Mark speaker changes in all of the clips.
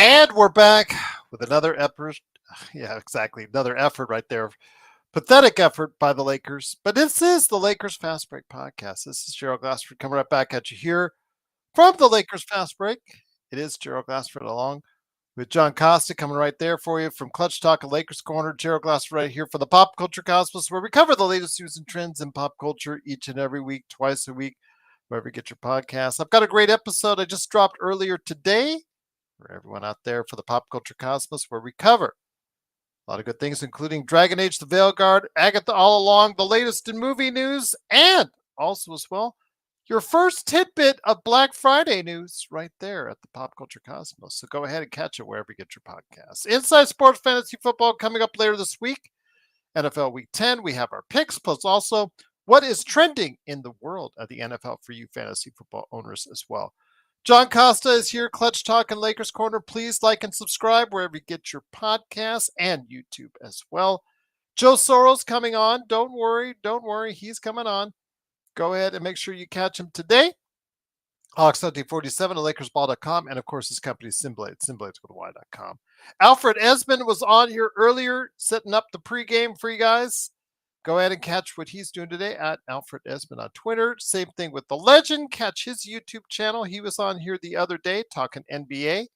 Speaker 1: And we're back with another effort. Yeah, exactly. Another effort right there. Pathetic effort by the Lakers. But this is the Lakers Fast Break podcast. This is Gerald Glassford coming right back at you here from the Lakers Fast Break. It is Gerald Glassford along with John Costa coming right there for you from Clutch Talk and Lakers Corner. Gerald Glassford right here for the Pop Culture Cosmos, where we cover the latest news and trends in pop culture each and every week, twice a week, wherever you get your podcasts. I've got a great episode I just dropped earlier today for everyone out there for the Pop Culture Cosmos, where we cover a lot of good things, including Dragon Age, The Veil Guard, Agatha All Along, the latest in movie news, and also as well, your first tidbit of Black Friday news right there at the Pop Culture Cosmos. So go ahead and catch it wherever you get your podcasts. Inside Sports Fantasy Football coming up later this week. NFL Week 10, we have our picks, plus also what is trending in the world of the NFL for you fantasy football owners as well. John Costa is here, Clutch Talk and Lakers Corner. Please like and subscribe wherever you get your podcasts and YouTube as well. Joe Soros coming on. Don't worry. He's coming on. Go ahead and make sure you catch him today. Hawks Hunting 47 at LakersBall.com, and of course his company Simblade, Simblades.com. Alfred Esmond was on here earlier setting up the pregame for you guys. Go ahead and catch what he's doing today at Alfred Esmond on Twitter. Same thing with the legend. Catch his YouTube channel. He was on here the other day talking NBA.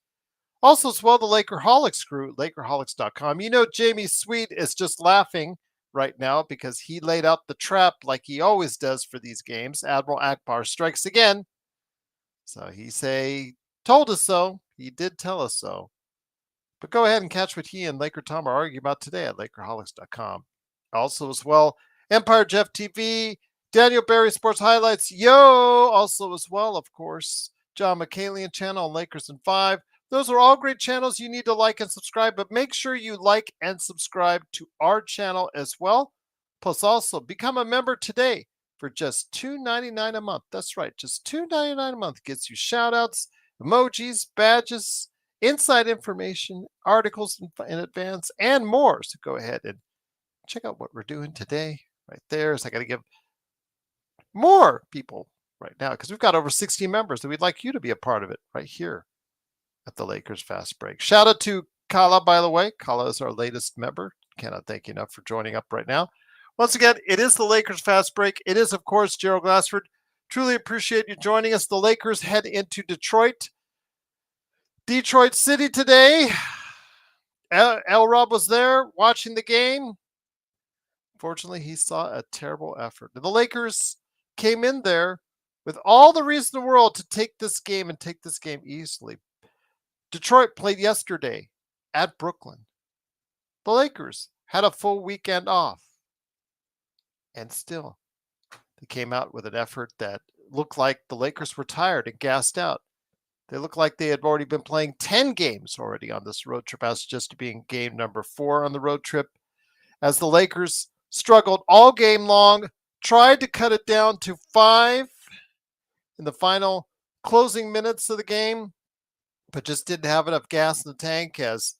Speaker 1: Also as well, the Lakerholics crew, Lakerholics.com. You know Jamie Sweet is just laughing right now because he laid out the trap like he always does for these games. Admiral Akbar strikes again. So he told us so. He did tell us so. But go ahead and catch what he and Laker Tom are arguing about today at Lakerholics.com. Also as well, Empire Jeff TV, Daniel Barry Sports Highlights, also as well, of course, John McCalian channel on Lakers in 5. Those are all great channels you need to like and subscribe, but make sure you like and subscribe to our channel as well. Plus also become a member today for just $2.99 a month. That's right, just $2.99 a month gets you shout outs, emojis, badges, inside information, articles in advance, and more. So go ahead and check out what we're doing today right there. So I got to give more people right now because we've got over 60 members and we'd like you to be a part of it right here at the Lakers Fast Break. Shout out to Kala, by the way. Kala is our latest member. Cannot thank you enough for joining up right now. Once again, it is the Lakers Fast Break. It is, of course, Gerald Glassford. Truly appreciate you joining us. The Lakers head into Detroit City today. El Rob was there watching the game. Fortunately, he saw a terrible effort. The Lakers came in there with all the reason in the world to take this game and take this game easily. Detroit played yesterday at Brooklyn. The Lakers had a full weekend off. And still, they came out with an effort that looked like the Lakers were tired and gassed out. They looked like they had already been playing 10 games already on this road trip, as just being game number 4 on the road trip. As the Lakers struggled all game long, tried to cut it down to 5 in the final closing minutes of the game, but just didn't have enough gas in the tank as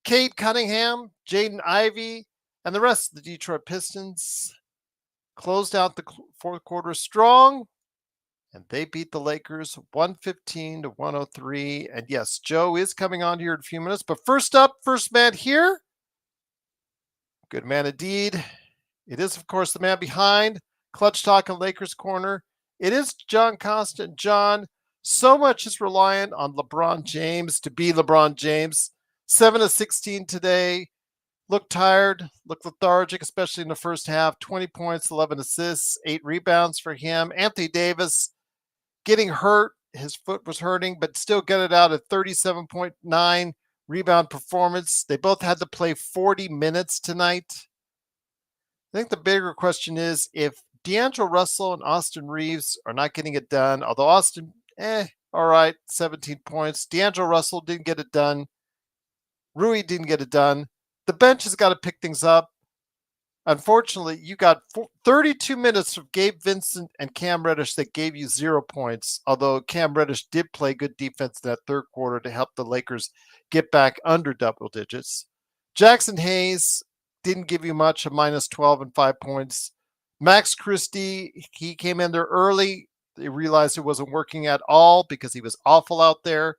Speaker 1: Cade Cunningham, Jaden Ivey, and the rest of the Detroit Pistons closed out the fourth quarter strong, and they beat the Lakers 115-103. And yes, Joe is coming on here in a few minutes, but first man here, good man indeed. It is, of course, the man behind Clutch Talk and Lakers Corner. It is John Costa. John, so much is reliant on LeBron James to be LeBron James. 7 of 16 today. Looked tired, looked lethargic, especially in the first half. 20 points, 11 assists, 8 rebounds for him. Anthony Davis getting hurt. His foot was hurting, but still got it out at 37.9 rebound performance. They both had to play 40 minutes tonight. I think the bigger question is if D'Angelo Russell and Austin Reeves are not getting it done, although Austin, all right, 17 points. D'Angelo Russell didn't get it done. Rui didn't get it done. The bench has got to pick things up. Unfortunately, you got 32 minutes of Gabe Vincent and Cam Reddish that gave you 0 points, although Cam Reddish did play good defense in that third quarter to help the Lakers get back under double digits. Jackson Hayes didn't give you much, a minus 12 and 5 points. Max Christie, he came in there early. They realized it wasn't working at all because he was awful out there.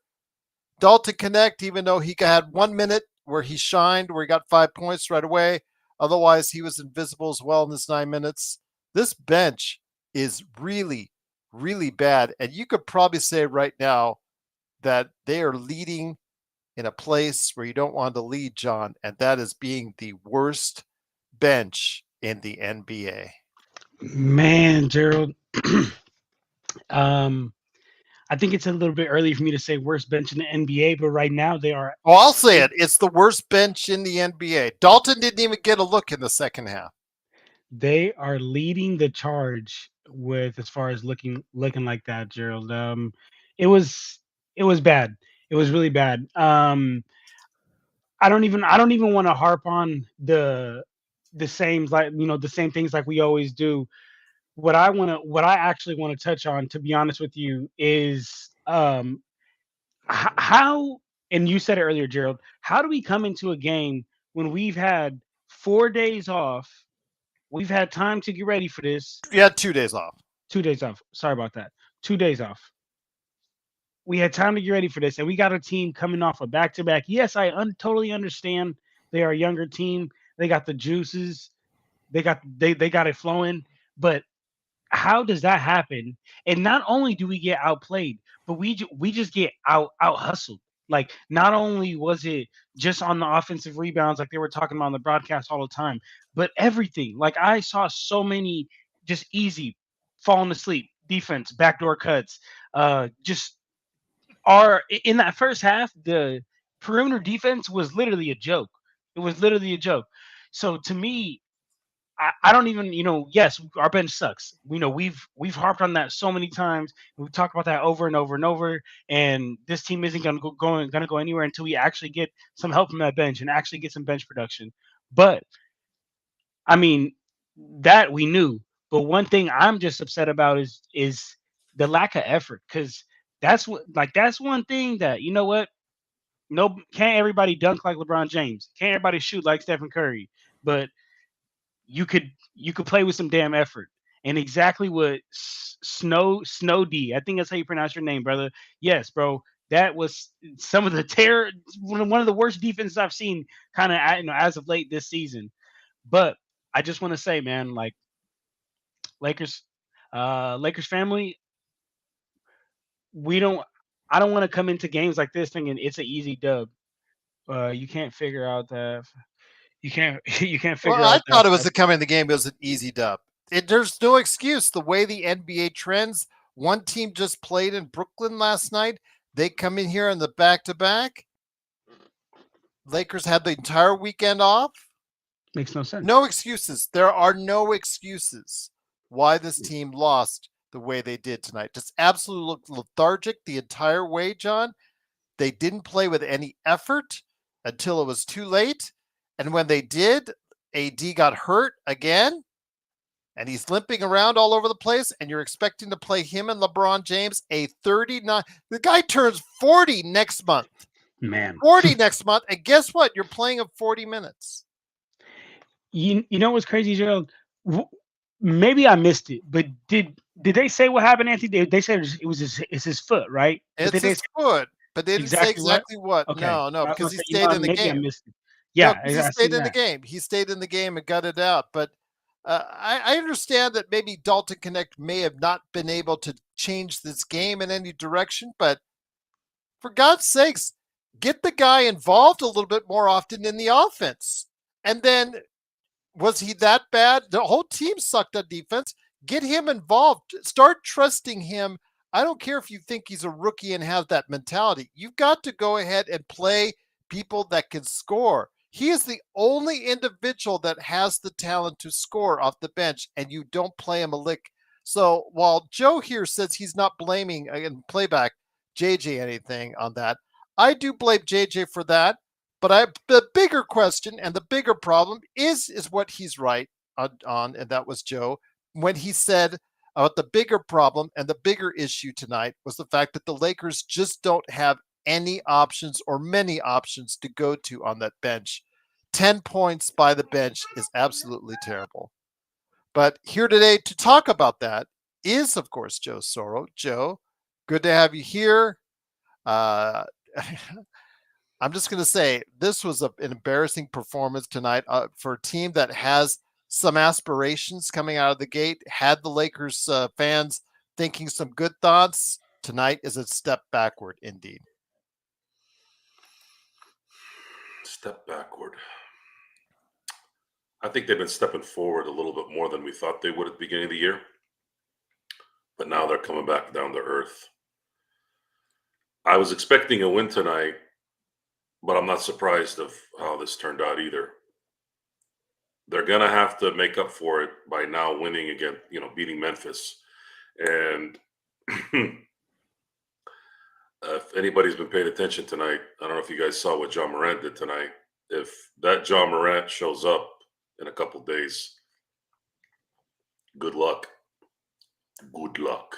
Speaker 1: Dalton Connect, even though he had 1 minute where he shined, where he got 5 points right away, otherwise he was invisible as well in his 9 minutes. This bench is really, really bad. And you could probably say right now that they are leading in a place where you don't want to lead, John, and that is being the worst bench in the NBA.
Speaker 2: Man, Gerald. I think it's a little bit early for me to say worst bench in the NBA, but right now they are.
Speaker 1: Well, I'll say it. It's the worst bench in the NBA. Dalton didn't even get a look in the second half.
Speaker 2: They are leading the charge with as far as looking like that, Gerald. It was it was bad. It was really bad. I don't even want to harp on the same, like, the same things like we always do. What I actually want to touch on, to be honest with you, is how, and you said it earlier, Gerald. How do we come into a game when we've had 4 days off? We've had time to get ready for this.
Speaker 1: You had 2 days off.
Speaker 2: 2 days off. Sorry about that. 2 days off. We had time to get ready for this, and we got a team coming off a back to back. Yes, I totally understand. They are a younger team. They got the juices. They got it flowing. But how does that happen? And not only do we get outplayed, but we just get out hustled. Like, not only was it just on the offensive rebounds, like they were talking about on the broadcast all the time, but everything. Like, I saw so many just easy falling asleep defense, backdoor cuts. Just are in that first half, the perimeter defense was literally a joke. It was literally a joke. So to me, I don't even, yes, our bench sucks. We've harped on that so many times. We've talked about that over and over and over. And this team isn't gonna go anywhere until we actually get some help from that bench and actually get some bench production. But I mean, that we knew. But one thing I'm just upset about is the lack of effort, because that's one thing that, you know what, no, can't everybody dunk like LeBron James, can't everybody shoot like Stephen Curry, but you could play with some damn effort. And exactly what Snow D, I think that's how you pronounce your name, brother. Yes, bro. That was some of the terror, one of the worst defenses I've seen, kind of, as of late this season. But I just want to say, man, like, Lakers, Lakers family, we don't. I don't want to come into games like this thinking it's an easy dub. You can't figure out that. You can't. You can't
Speaker 1: Well,
Speaker 2: figure
Speaker 1: I
Speaker 2: out that.
Speaker 1: thought it was the coming of the game. It was an easy dub. There's no excuse. The way the NBA trends, one team just played in Brooklyn last night. They come in here in the back to back. Lakers had the entire weekend off.
Speaker 2: Makes no sense.
Speaker 1: No excuses. There are no excuses why this team lost the way they did tonight. Just absolutely lethargic the entire way, John. They didn't play with any effort until it was too late. And when they did, AD got hurt again, and he's limping around all over the place. And you're expecting to play him and LeBron James, a 39. The guy turns 40 next month.
Speaker 2: Man.
Speaker 1: 40 next month. And guess what? You're playing him 40 minutes.
Speaker 2: You know what's crazy, Gerald? Maybe I missed it, but did they say what happened, Anthony? They said it's his foot, right? But
Speaker 1: It's
Speaker 2: did they
Speaker 1: his
Speaker 2: say
Speaker 1: foot, but they didn't say
Speaker 2: exactly what?
Speaker 1: exactly what.
Speaker 2: Okay,
Speaker 1: No,
Speaker 2: I was
Speaker 1: because
Speaker 2: gonna
Speaker 1: he
Speaker 2: say,
Speaker 1: stayed in the
Speaker 2: maybe I
Speaker 1: game.
Speaker 2: missed it.
Speaker 1: No,
Speaker 2: Yeah,
Speaker 1: because he
Speaker 2: I
Speaker 1: stayed
Speaker 2: seen
Speaker 1: in the
Speaker 2: that.
Speaker 1: game. He stayed in the game and got it out. But I understand that maybe Dalton Connect may have not been able to change this game in any direction. But for God's sakes, get the guy involved a little bit more often in the offense. And then, was he that bad? The whole team sucked on defense. Get him involved. Start trusting him. I don't care if you think he's a rookie and have that mentality. You've got to go ahead and play people that can score. He is the only individual that has the talent to score off the bench, and you don't play him a lick. So while Joe here says he's not blaming in playback JJ anything on that, I do blame JJ for that. But the bigger question and the bigger problem is what he's right on, and that was Joe, when he said the bigger problem and the bigger issue tonight was the fact that the Lakers just don't have any options or many options to go to on that bench. 10 points by the bench is absolutely terrible. But here today to talk about that is, of course, Joe Soro. Joe, good to have you here. Uh, I'm just going to say this was an embarrassing performance tonight for a team that has some aspirations coming out of the gate. Had the Lakers fans thinking some good thoughts, tonight is a step backward indeed.
Speaker 3: Step backward. I think they've been stepping forward a little bit more than we thought they would at the beginning of the year. But now they're coming back down to earth. I was expecting a win tonight, but I'm not surprised of how this turned out either. They're going to have to make up for it by now winning again, beating Memphis. And if anybody's been paying attention tonight, I don't know if you guys saw what John Morant did tonight. If that John Morant shows up in a couple days, good luck. Good luck.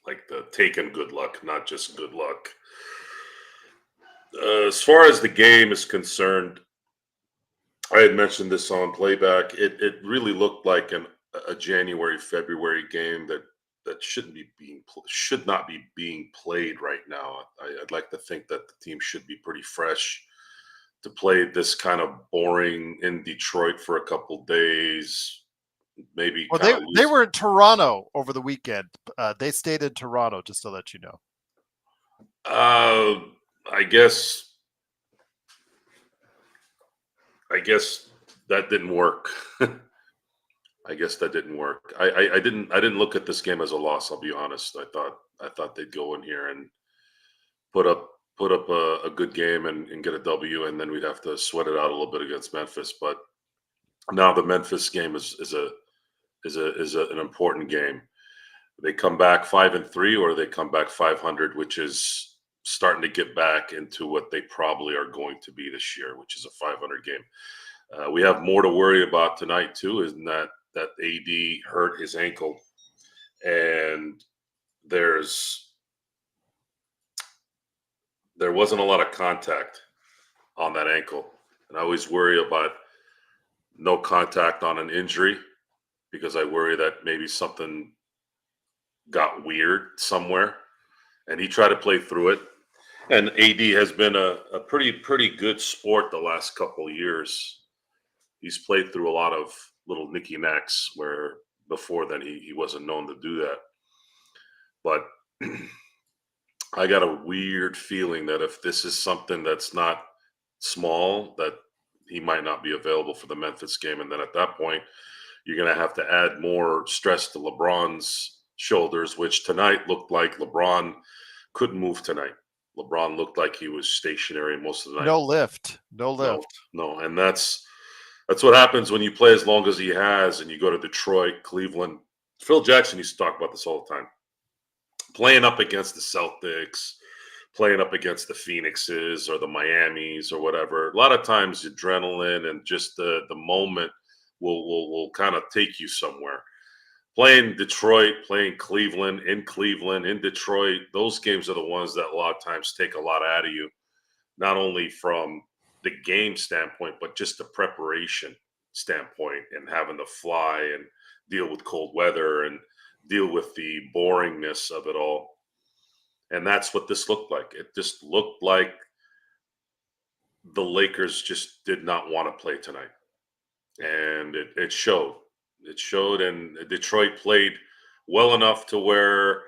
Speaker 3: Like the taken good luck, not just good luck. As far as the game is concerned, I had mentioned this on playback. It really looked like a January, February game that should not be being played right now. I'd like to think that the team should be pretty fresh to play this kind of boring in Detroit for a couple days. Maybe
Speaker 1: well, they were in Toronto over the weekend. They stayed in Toronto, just to let you know.
Speaker 3: I guess that didn't work. I guess that didn't work. I didn't look at this game as a loss. I'll be honest. I thought they'd go in here and put up a good game and get a W, and then we'd have to sweat it out a little bit against Memphis. But now the Memphis game is an important game. They come back 5-3, or they come back 500, which is starting to get back into what they probably are going to be this year, which is a 500 game. We have more to worry about tonight too, is that AD hurt his ankle, and there wasn't a lot of contact on that ankle, and I always worry about no contact on an injury, because I worry that maybe something got weird somewhere, and he tried to play through it. And AD has been a pretty good sport the last couple of years. He's played through a lot of little nicky knacks where before then he wasn't known to do that. But I got a weird feeling that if this is something that's not small, that he might not be available for the Memphis game. And then at that point, you're going to have to add more stress to LeBron's shoulders, which tonight looked like LeBron couldn't move tonight. LeBron looked like he was stationary most of the night.
Speaker 1: No lift.
Speaker 3: No. And that's what happens when you play as long as he has and you go to Detroit, Cleveland. Phil Jackson used to talk about this all the time. Playing up against the Celtics, playing up against the Phoenixes or the Miamis or whatever. A lot of times adrenaline and just the moment will kind of take you somewhere. Playing Detroit, playing Cleveland, in Detroit, those games are the ones that a lot of times take a lot out of you, not only from the game standpoint, but just the preparation standpoint and having to fly and deal with cold weather and deal with the boringness of it all. And that's what this looked like. It just looked like the Lakers just did not want to play tonight. And it showed. It showed, and Detroit played well enough to where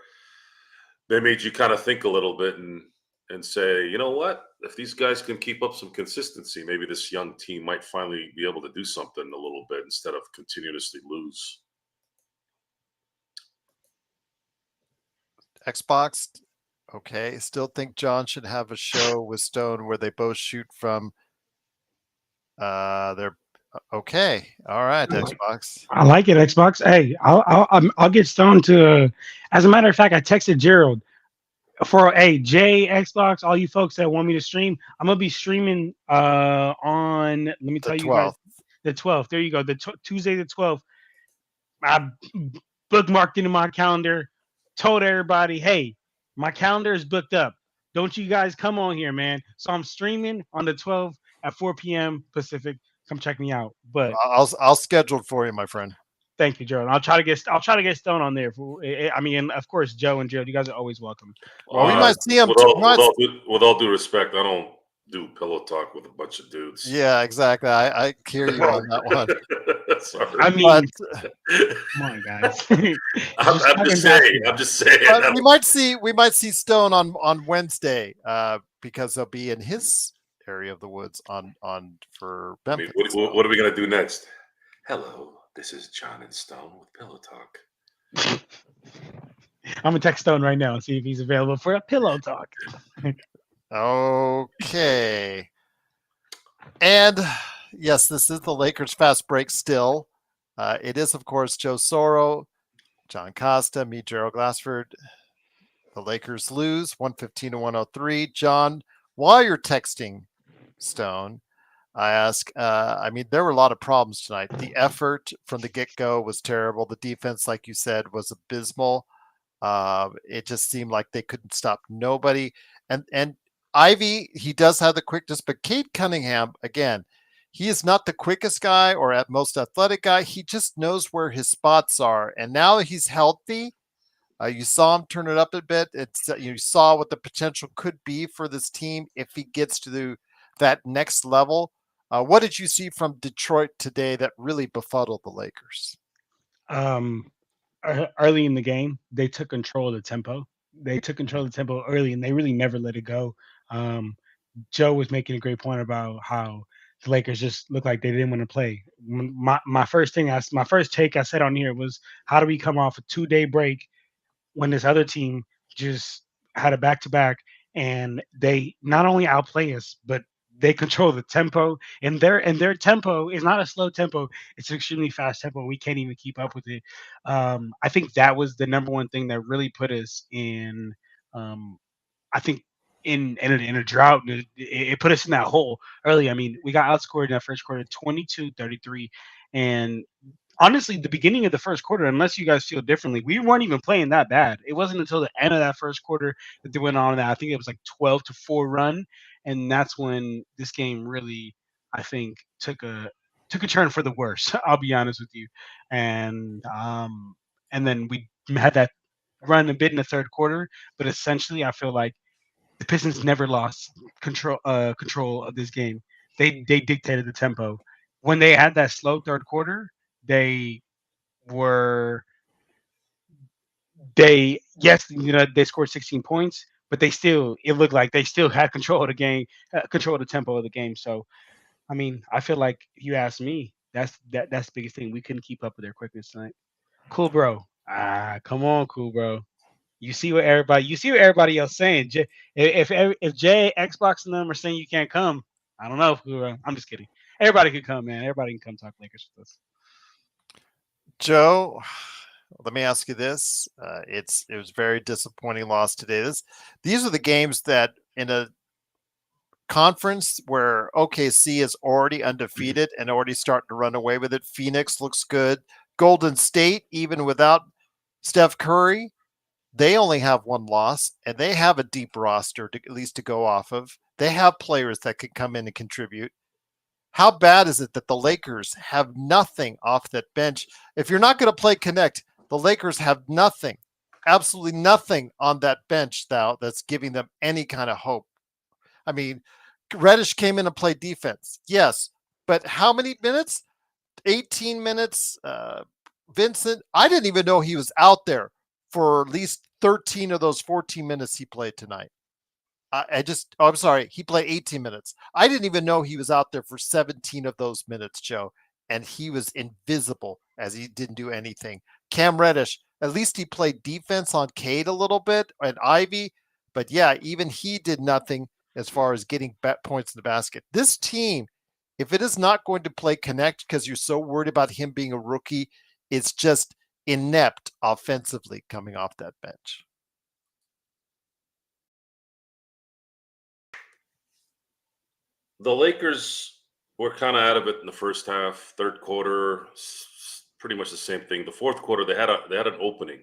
Speaker 3: they made you kind of think a little bit and say, you know what? If these guys can keep up some consistency, maybe this young team might finally be able to do something a little bit instead of continuously lose.
Speaker 1: Xbox, okay. Still think John should have a show with Stone where they both shoot from their. Okay, all right, Xbox.
Speaker 2: I like it, Xbox. Hey, I'll get Stone to. As a matter of fact, I texted Gerald for Jay Xbox. All you folks that want me to stream, I'm gonna be streaming on. Let me tell you guys, the 12th. There you go. Tuesday the 12th. I bookmarked into my calendar. Told everybody, hey, my calendar is booked up. Don't you guys come on here, man. So I'm streaming on the 12th at 4 p.m. Pacific. Come check me out. But
Speaker 1: I'll schedule it for you, my friend.
Speaker 2: Thank you, Joe. I'll try to get Stone on there. I mean, of course, Joe and Gerald, you guys are always welcome.
Speaker 1: Well, we might see him.
Speaker 3: With all due respect, I don't do pillow talk with a bunch of dudes.
Speaker 1: Yeah, exactly. I hear you on that one.
Speaker 3: Sorry.
Speaker 2: I mean, come on, guys.
Speaker 3: I'm just saying.
Speaker 1: But we might see Stone on Wednesday because he'll be in his area of the woods on for Memphis.
Speaker 3: I mean, what are we gonna do next? Hello, this is John and Stone with Pillow Talk.
Speaker 2: I'm gonna text Stone right now and see if he's available for a pillow talk.
Speaker 1: Okay. And yes, this is the Lakers fast break still. It is, of course, Joe Soro, John Costa, me, Gerald Glassford. The Lakers lose 115 to 103. John, while you're texting Stone, I ask, I mean, there were a lot of problems tonight. The effort from the get-go was terrible. The defense, like you said, was abysmal. It just seemed like they couldn't stop nobody. And Ivy, he does have the quickness, but Cade Cunningham, again, he is not the quickest guy or at most athletic guy. He just knows where his spots are. And now he's healthy. You saw him turn it up a bit. You saw what the potential could be for this team if he gets to that next level. What did you see from Detroit today that really befuddled the Lakers?
Speaker 2: Early in the game, they took control of the tempo. They took control of the tempo early, and they really never let it go. Joe was making a great point about how the Lakers just looked like they didn't want to play. My first take I said on here was, how do we come off a 2-day break when this other team just had a back-to-back and they not only outplay us, but they control the tempo, and their tempo is not a slow tempo. It's an extremely fast tempo. We can't even keep up with it. I think that was the number one thing that really put us in, I think, in a drought. It put us in that hole early. I mean, we got outscored in that first quarter 22-33. And honestly, the beginning of the first quarter, unless you guys feel differently, we weren't even playing that bad. It wasn't until the end of that first quarter that they went on that. I think it was like 12-4 run, and that's when this game really, I think, took a turn for the worse. I'll be honest with you, and then we had that run a bit in the third quarter, but essentially, I feel like the Pistons never lost control of this game. They dictated the tempo. When they had that slow third quarter, they were they scored 16 points, but it looked like they still had control of the game, control of the tempo of the game. So, I mean, I feel like if you ask me, that's the biggest thing. We couldn't keep up with their quickness tonight. Cool, bro. Come on, cool, bro. You see what everybody else saying. If Jay, Xbox, and them are saying you can't come, I don't know. Cool, bro. I'm just kidding. Everybody can come, man. Everybody can come talk Lakers with us.
Speaker 1: Joe, let me ask you this. It was very disappointing loss today. These are the games that in a conference where OKC is already undefeated and already starting to run away with it. Phoenix looks good. Golden State, even without Steph Curry, they only have one loss, and they have a deep roster at least to go off of. They have players that could come in and contribute. How bad is it that the Lakers have nothing off that bench? If you're not going to play Connect, the Lakers have nothing, absolutely nothing on that bench now that's giving them any kind of hope. I mean, Reddish came in and played defense. Yes, but how many minutes? 18 minutes. Vincent, I didn't even know he was out there for at least 13 of those 14 minutes he played tonight. I'm sorry, he played 18 minutes. I didn't even know he was out there for 17 of those minutes, Joe, and he was invisible as he didn't do anything. Cam Reddish, at least he played defense on Cade a little bit and Ivy, but yeah, even he did nothing as far as getting points in the basket. This team, if it is not going to play Connect because you're so worried about him being a rookie, it's just inept offensively coming off that bench.
Speaker 3: The Lakers were kind of out of it in the first half. Third quarter, pretty much the same thing. The fourth quarter, they had an opening.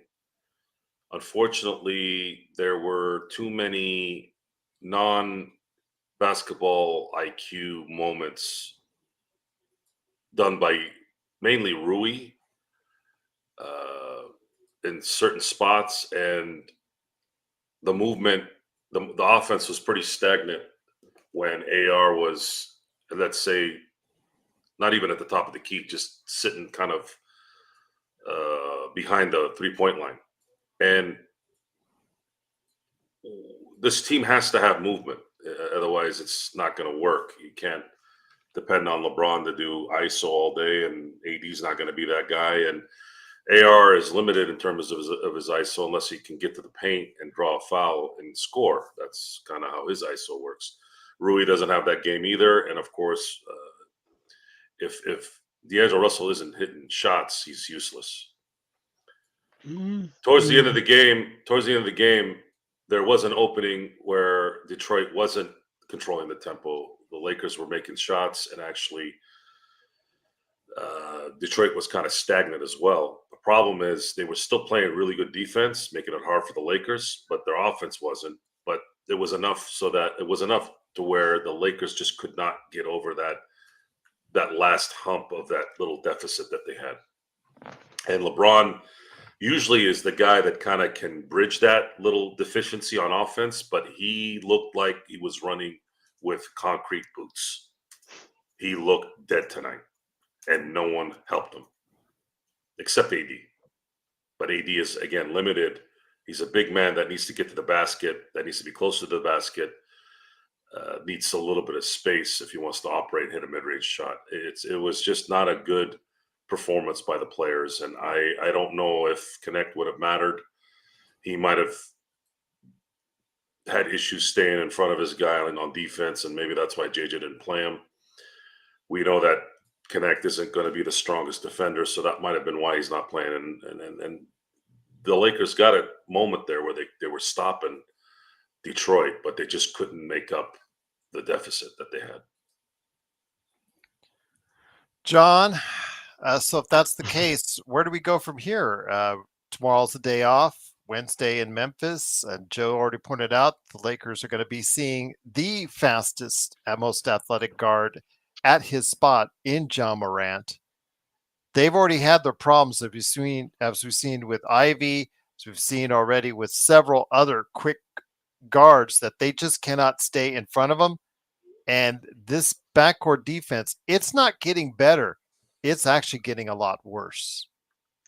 Speaker 3: Unfortunately, there were too many non-basketball IQ moments done by mainly Rui. in certain spots, and the movement, the offense was pretty stagnant when AR was, let's say, not even at the top of the key, just sitting kind of behind the 3-point line. And this team has to have movement. Otherwise, it's not going to work. You can't depend on LeBron to do ISO all day, and AD's not going to be that guy. And AR is limited in terms of his ISO unless he can get to the paint and draw a foul and score. That's kind of how his ISO works. Rui doesn't have that game either. And of course, if D'Angelo Russell isn't hitting shots, he's useless. Towards the end of the game, there was an opening where Detroit wasn't controlling the tempo. The Lakers were making shots, and actually Detroit was kind of stagnant as well. The problem is they were still playing really good defense, making it hard for the Lakers, but their offense wasn't. But it was enough to where the Lakers just could not get over that last hump of that little deficit that they had. And LeBron usually is the guy that kind of can bridge that little deficiency on offense, but he looked like he was running with concrete boots. He looked dead tonight, and no one helped him except AD. But AD is, again, limited. He's a big man that needs to get to the basket, that needs to be closer to the basket, needs a little bit of space if he wants to operate and hit a mid-range shot. It was just not a good performance by the players, and I don't know if Connect would have mattered. He might have had issues staying in front of his guy on defense, and maybe that's why JJ didn't play him. We know that Connect isn't going to be the strongest defender, so that might have been why he's not playing. And the Lakers got a moment there where they were stopping Detroit, but they just couldn't make up the deficit that they had.
Speaker 1: John, so if that's the case, where do we go from here? Tomorrow's the day off, Wednesday in Memphis, and Joe already pointed out the Lakers are going to be seeing the fastest and most athletic guard at his spot in John Morant. They've already had their problems, as we've seen with Ivy, as we've seen already with several other quick guards, that they just cannot stay in front of them. And this backcourt defense, it's not getting better. It's actually getting a lot worse.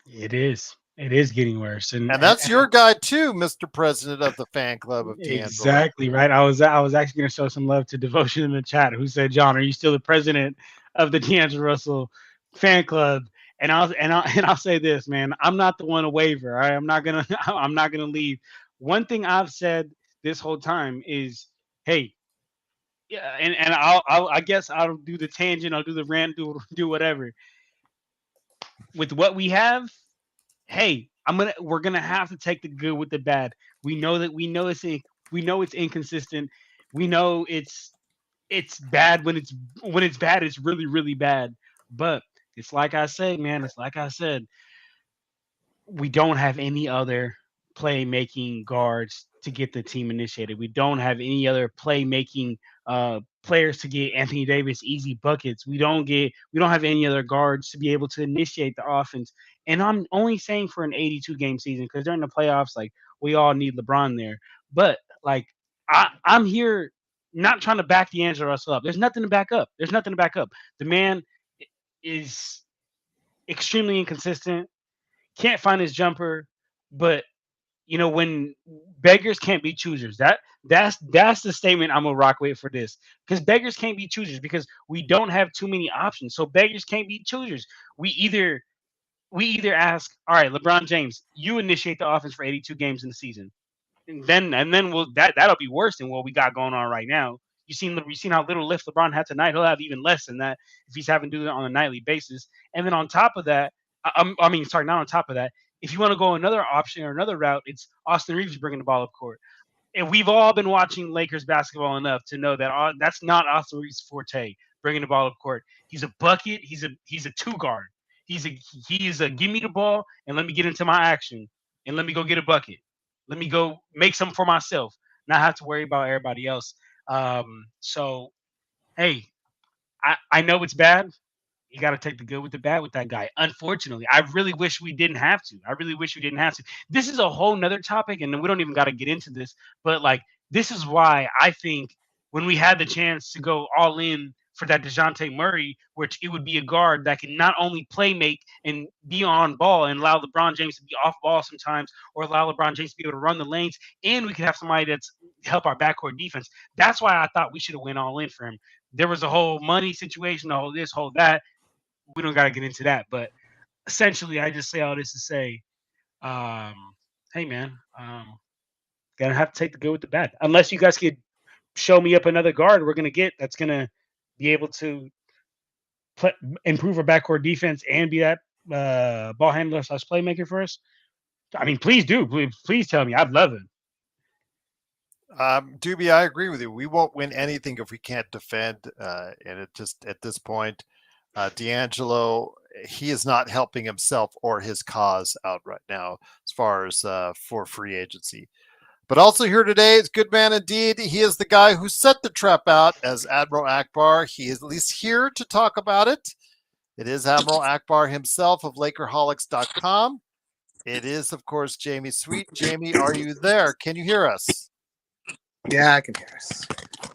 Speaker 2: It is. It is getting worse. And
Speaker 1: that's your guy too, Mr. President of the fan club of D'Angelo.
Speaker 2: Exactly right. I was actually going to show some love to Devotion in the chat, who said, "John, are you still the president of the D'Angelo Russell fan club?" And I'll say this, man. I'm not the one to waver. Right? I'm not gonna leave. One thing I've said this whole time is, hey, yeah, and I guess I'll do the tangent, I'll do the rant, do whatever. With what we have, hey, we're gonna have to take the good with the bad. We know it's inconsistent. We know it's bad when it's bad. It's really, really bad. But it's like I say, man. It's like I said. We don't have any other playmaking guards to get the team initiated. We don't have any other playmaking players to get Anthony Davis easy buckets. We don't have any other guards to be able to initiate the offense. And I'm only saying for an 82 game season, because during the playoffs, like, we all need LeBron there. But like, I'm here not trying to back D'Angelo Russell up. There's nothing to back up. The man is extremely inconsistent. Can't find his jumper, but when beggars can't be choosers, that's the statement I'm gonna rock with for this, because beggars can't be choosers, because we don't have too many options. So beggars can't be choosers. We either ask, all right, LeBron James, you initiate the offense for 82 games in the season, and then that'll be worse than what we got going on right now. You've seen how little lift LeBron had tonight. He'll have even less than that if he's having to do that on a nightly basis. And then on top of that, not on top of that, if you want to go another option or another route, it's Austin Reeves bringing the ball up court. And we've all been watching Lakers basketball enough to know that that's not Austin Reeves' forte, bringing the ball up court. He's a bucket. He's a two guard. He is a give me the ball and let me get into my action and let me go get a bucket. Let me go make something for myself, not have to worry about everybody else. So, hey, I know it's bad. you got to take the good with the bad with that guy. Unfortunately, I really wish we didn't have to. This is a whole nother topic, and we don't even got to get into this. But like, this is why I think when we had the chance to go all in for that DeJounte Murray, which it would be a guard that can not only play make and be on ball and allow LeBron James to be off ball sometimes, or allow LeBron James to be able to run the lanes, and we could have somebody that's help our backcourt defense. That's why I thought we should have went all in for him. There was a whole money situation, all this, whole that. We don't got to get into that, but essentially, I just say all this to say, um, hey man, gonna have to take the good with the bad. Unless you guys could show me up another guard we're gonna get that's gonna be able to improve our backcourt defense and be that ball handler / playmaker for us. I mean, please do. Please tell me. I'd love it.
Speaker 1: Doobie, I agree with you. We won't win anything if we can't defend. And it just at this point, D'Angelo, he is not helping himself or his cause out right now as far as for free agency. But also here today is good man indeed. He is the guy who set the trap out as Admiral Akbar. He is at least here to talk about it. It is Admiral Akbar himself of Lakerholics.com. It is, of course, Jamie Sweet. Jamie, are you there? Can you hear us?
Speaker 4: Yeah, I can hear us.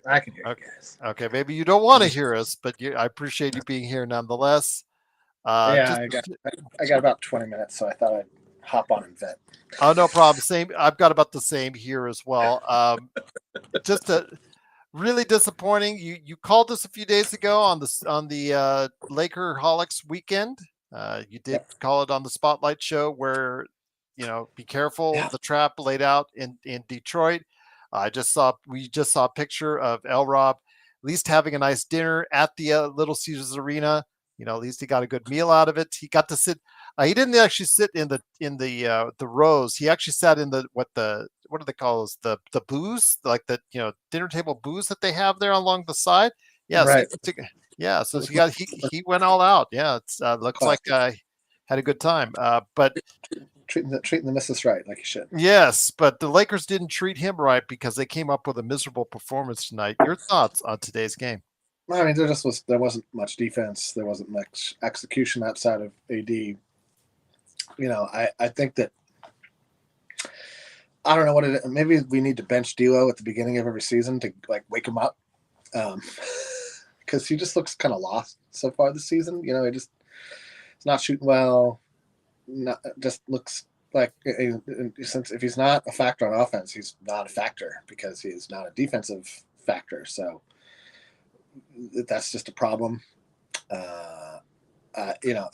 Speaker 4: I can hear
Speaker 1: Okay.
Speaker 4: you guys.
Speaker 1: Okay, maybe you don't want to hear us, but I appreciate you being here nonetheless.
Speaker 4: I got about 20 minutes, so I thought I'd hop on and vent.
Speaker 1: Oh, no problem. Same. I've got about the same here as well. Just really disappointing. You called us a few days ago on the Lakerholics weekend. You did call it on the Spotlight show where, be careful.
Speaker 4: Yeah.
Speaker 1: The trap laid out in Detroit. We just saw a picture of L. Rob at least having a nice dinner at the Little Caesars Arena. At least he got a good meal out of it. He got to sit. He didn't actually sit in the rows. He actually sat in what do they call those? The booths, like the dinner table booths that they have there along the side. Yeah,
Speaker 4: Right.
Speaker 1: So he went all out. Yeah, it's looks like I had a good time. But
Speaker 4: treating the missus right, like you should.
Speaker 1: yes, but the Lakers didn't treat him right because they came up with a miserable performance tonight. Your thoughts on today's game?
Speaker 4: I mean, there wasn't much defense. There wasn't much execution outside of AD. I think that I don't know what it is. Maybe we need to bench D'Lo at the beginning of every season to wake him up, because he just looks kind of lost so far this season. He's not shooting well. Just looks like since if he's not a factor on offense, he's not a factor because he's not a defensive factor. So that's just a problem. At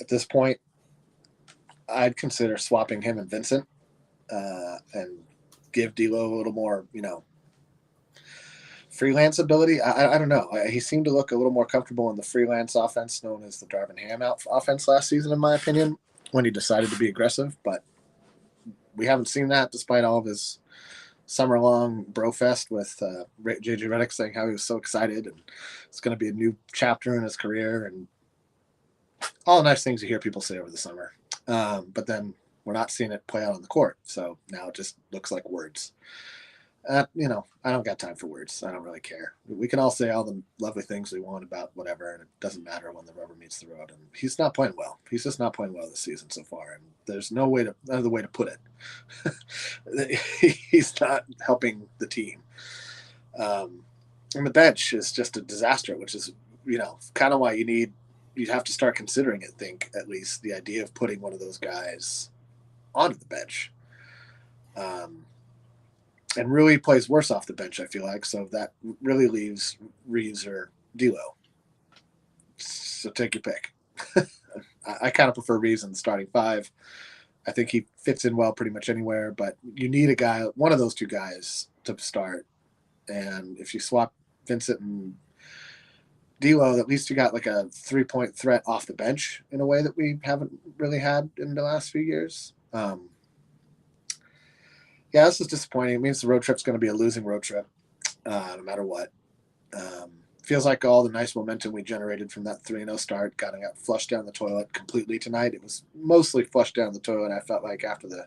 Speaker 4: this point, I'd consider swapping him and Vincent, and give D'Lo a little more, freelance ability. I don't know. He seemed to look a little more comfortable in the freelance offense known as the Darvin Ham offense last season, in my opinion, when he decided to be aggressive. But we haven't seen that despite all of his summer-long bro fest with JJ Redick saying how he was so excited and it's going to be a new chapter in his career and all the nice things you hear people say over the summer. But then we're not seeing it play out on the court. So now it just looks like words. I don't got time for words. I don't really care. We can all say all the lovely things we want about whatever, and it doesn't matter when the rubber meets the road. And he's not playing well. He's just not playing well this season so far. And there's no other way to put it. He's not helping the team. And the bench is just a disaster, which is, kind of why you'd have to start considering it. Think at least the idea of putting one of those guys onto the bench. And Rui plays worse off the bench, I feel like. So that really leaves Reeves or D'Lo. So take your pick. I kind of prefer Reeves in the starting five. I think he fits in well pretty much anywhere, but you need one of those two guys to start. And if you swap Vincent and D'Lo, at least you got like a 3-point threat off the bench in a way that we haven't really had in the last few years. Yeah, this is disappointing. It means the road trip's going to be a losing road trip, no matter what. Feels like all the nice momentum we generated from that 3-0 start got flushed down the toilet completely tonight. It was mostly flushed down the toilet, I felt like, after the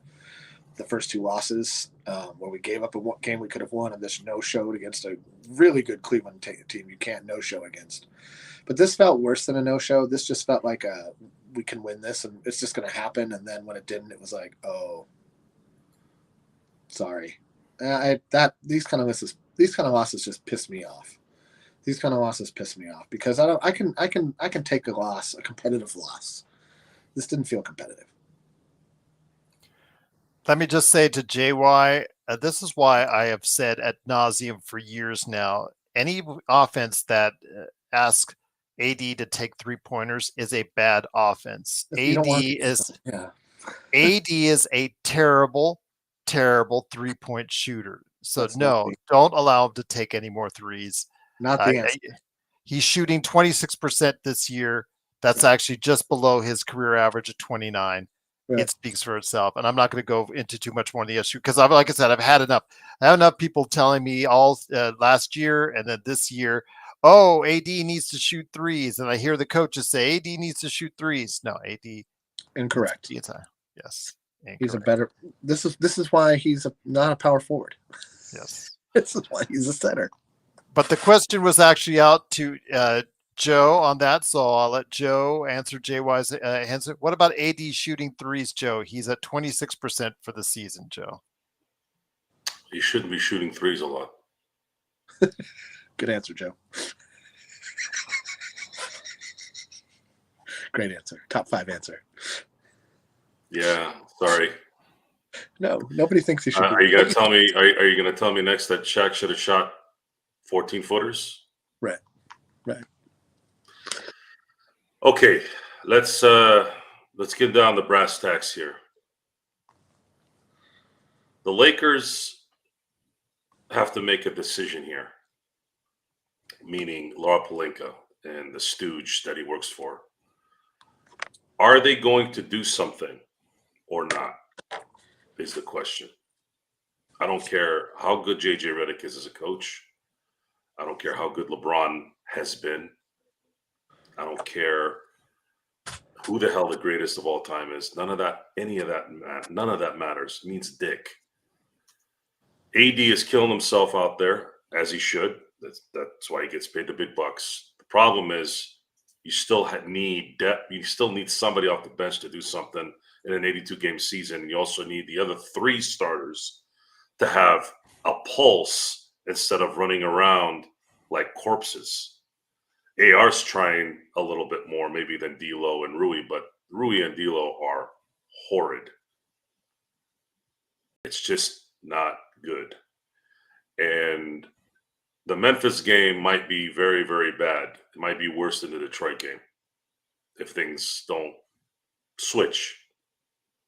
Speaker 4: the first two losses where we gave up a game we could have won and this no-showed against a really good Cleveland team you can't no-show against. But this felt worse than a no-show. This just felt like we can win this and it's just going to happen. And then when it didn't, it was like, oh, sorry. These kind of losses just piss me off. These kind of losses piss me off because I can take a loss, a competitive loss. This didn't feel competitive.
Speaker 1: Let me just say to JY, this is why I have said ad nauseum for years now, any offense that asks AD to take 3-pointers is a bad offense. AD is a terrible 3-point shooter. So don't allow him to take any more threes.
Speaker 4: Not the answer.
Speaker 1: He's shooting 26% this year. That's actually just below his career average of 29. It speaks for itself. And I'm not going to go into too much more on the issue because, like I said, I've had enough. I have enough people telling me all last year and then this year, oh, AD needs to shoot threes. And I hear the coaches say AD needs to shoot threes. No, AD.
Speaker 4: Incorrect.
Speaker 1: Yes. Incorrect.
Speaker 4: He's a better. This is why he's not a power forward.
Speaker 1: Yes.
Speaker 4: This is why he's a center.
Speaker 1: But the question was actually out to Joe on that, so I'll let Joe answer JY's answer. What about AD shooting threes, Joe? He's at 26% for the season, Joe.
Speaker 3: He shouldn't be shooting threes a lot.
Speaker 4: Good answer, Joe. Great answer. Top 5 answer.
Speaker 3: Yeah, sorry.
Speaker 4: No, nobody thinks he should.
Speaker 3: Are you going to tell me? Are you going to tell me next that Shaq should have shot 14-footers?
Speaker 4: Right.
Speaker 3: Okay, let's get down to brass tacks here. The Lakers have to make a decision here, meaning Laura Pelinka and the stooge that he works for. Are they going to do something or not? Is the question. I don't care how good JJ Redick is as a coach. I don't care how good LeBron has been. I don't care who the hell the greatest of all time is. None of that matters. It means dick. AD is killing himself out there, as he should. That's why he gets paid the big bucks. The problem is you still need depth. You still need somebody off the bench to do something in an 82-game season. You also need the other 3 starters to have a pulse instead of running around like corpses. AR's trying a little bit more maybe than D'Lo and Rui, but Rui and D'Lo are horrid. It's just not good. And the Memphis game might be very, very bad. It might be worse than the Detroit game if things don't switch.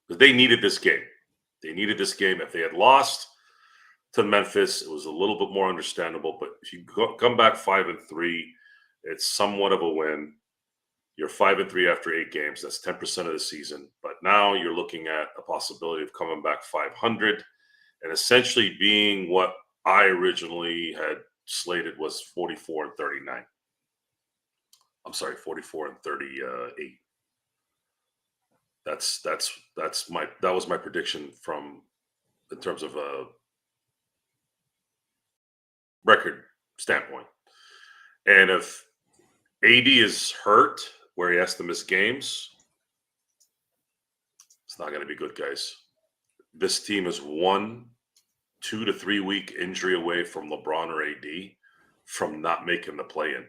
Speaker 3: But they needed this game. They needed this game. If they had lost to Memphis, it was a little bit more understandable. But if you come back 5-3, it's somewhat of a win. You're 5-3 after 8 games. That's 10% of the season. But now you're looking at a possibility of coming back 500 and essentially being what I originally had slated was 44-39. I'm sorry, 44-38. That was my prediction from in terms of a record standpoint. And if AD is hurt where he has to miss games, it's not going to be good, guys. This team is 1 2 to 3 week injury away from LeBron or AD from not making the play-in.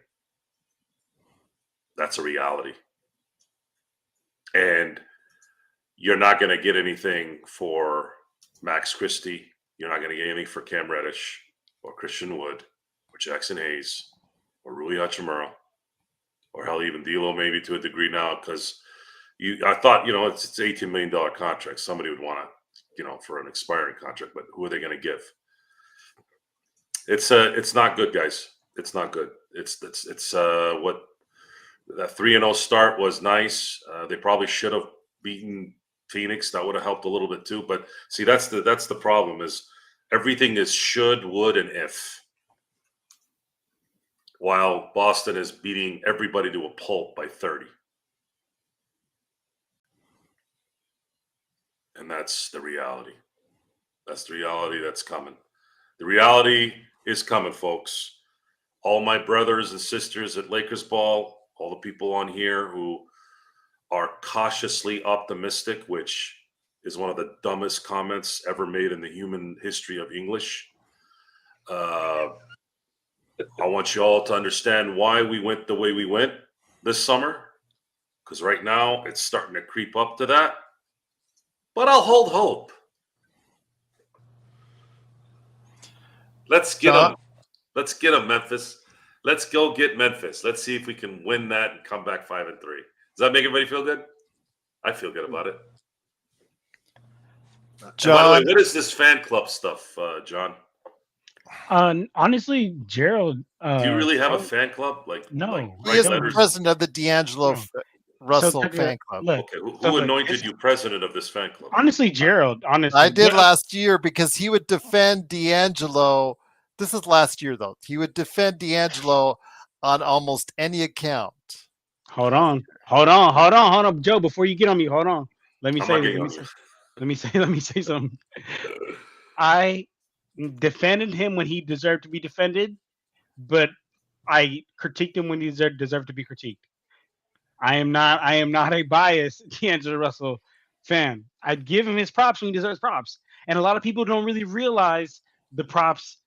Speaker 3: That's a reality. And you're not going to get anything for Max Christie. You're not going to get anything for Cam Reddish or Christian Wood or Jackson Hayes or Rui Hachimura or hell, even D'Lo maybe to a degree now because I thought, it's an $18 million contract. Somebody would want to, for an expiring contract, but who are they going to give? It's not good, guys. It's not good. It's what that 3-0 start was nice. They probably should have beaten Phoenix. That would have helped a little bit too. But see, that's the problem is everything is should, would, and if. While Boston is beating everybody to a pulp by 30. And that's the reality. That's the reality that's coming. The reality is coming, folks. All my brothers and sisters at Lakers ball, all the people on here who are cautiously optimistic, which is one of the dumbest comments ever made in the human history of English. I want you all to understand why we went the way we went this summer, because right now it's starting to creep up to that. But I'll hold hope. Let's get them. Let's get them, Memphis. Let's go get Memphis. Let's see if we can win that and come back 5-3. Does that make everybody feel good? I feel good about it.
Speaker 1: John,
Speaker 3: by the way, what is this fan club stuff, John?
Speaker 2: Honestly, Gerald.
Speaker 3: Do you really have a fan club?
Speaker 2: No.
Speaker 1: he is the president of the D'Angelo Russell fan club.
Speaker 2: Look,
Speaker 3: okay, who anointed you president of this fan club?
Speaker 2: Honestly, Gerald. Honestly,
Speaker 1: I did last year because he would defend D'Angelo. This is last year, though. He would defend D'Angelo on almost any account.
Speaker 2: Hold on, Joe. Before you get on me, hold on. Let me say something. I defended him when he deserved to be defended, but I critiqued him when he deserved to be critiqued. I am not a biased D'Angelo Russell fan. I'd give him his props when he deserves props, and a lot of people don't really realize the props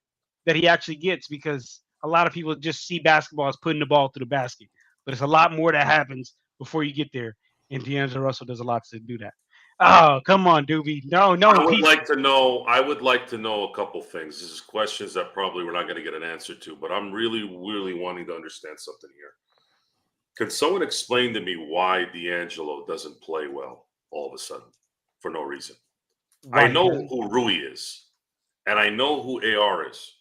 Speaker 2: that he actually gets, because a lot of people just see basketball as putting the ball through the basket, but it's a lot more that happens before you get there, and D'Angelo Russell does a lot to do that. Oh, come on, Doobie. No.
Speaker 3: I would like to know a couple things. This is questions that probably we're not going to get an answer to, but I'm really, really wanting to understand something here. Can someone explain to me why D'Angelo doesn't play well all of a sudden for no reason? I know who Rui is, and I know who AR is.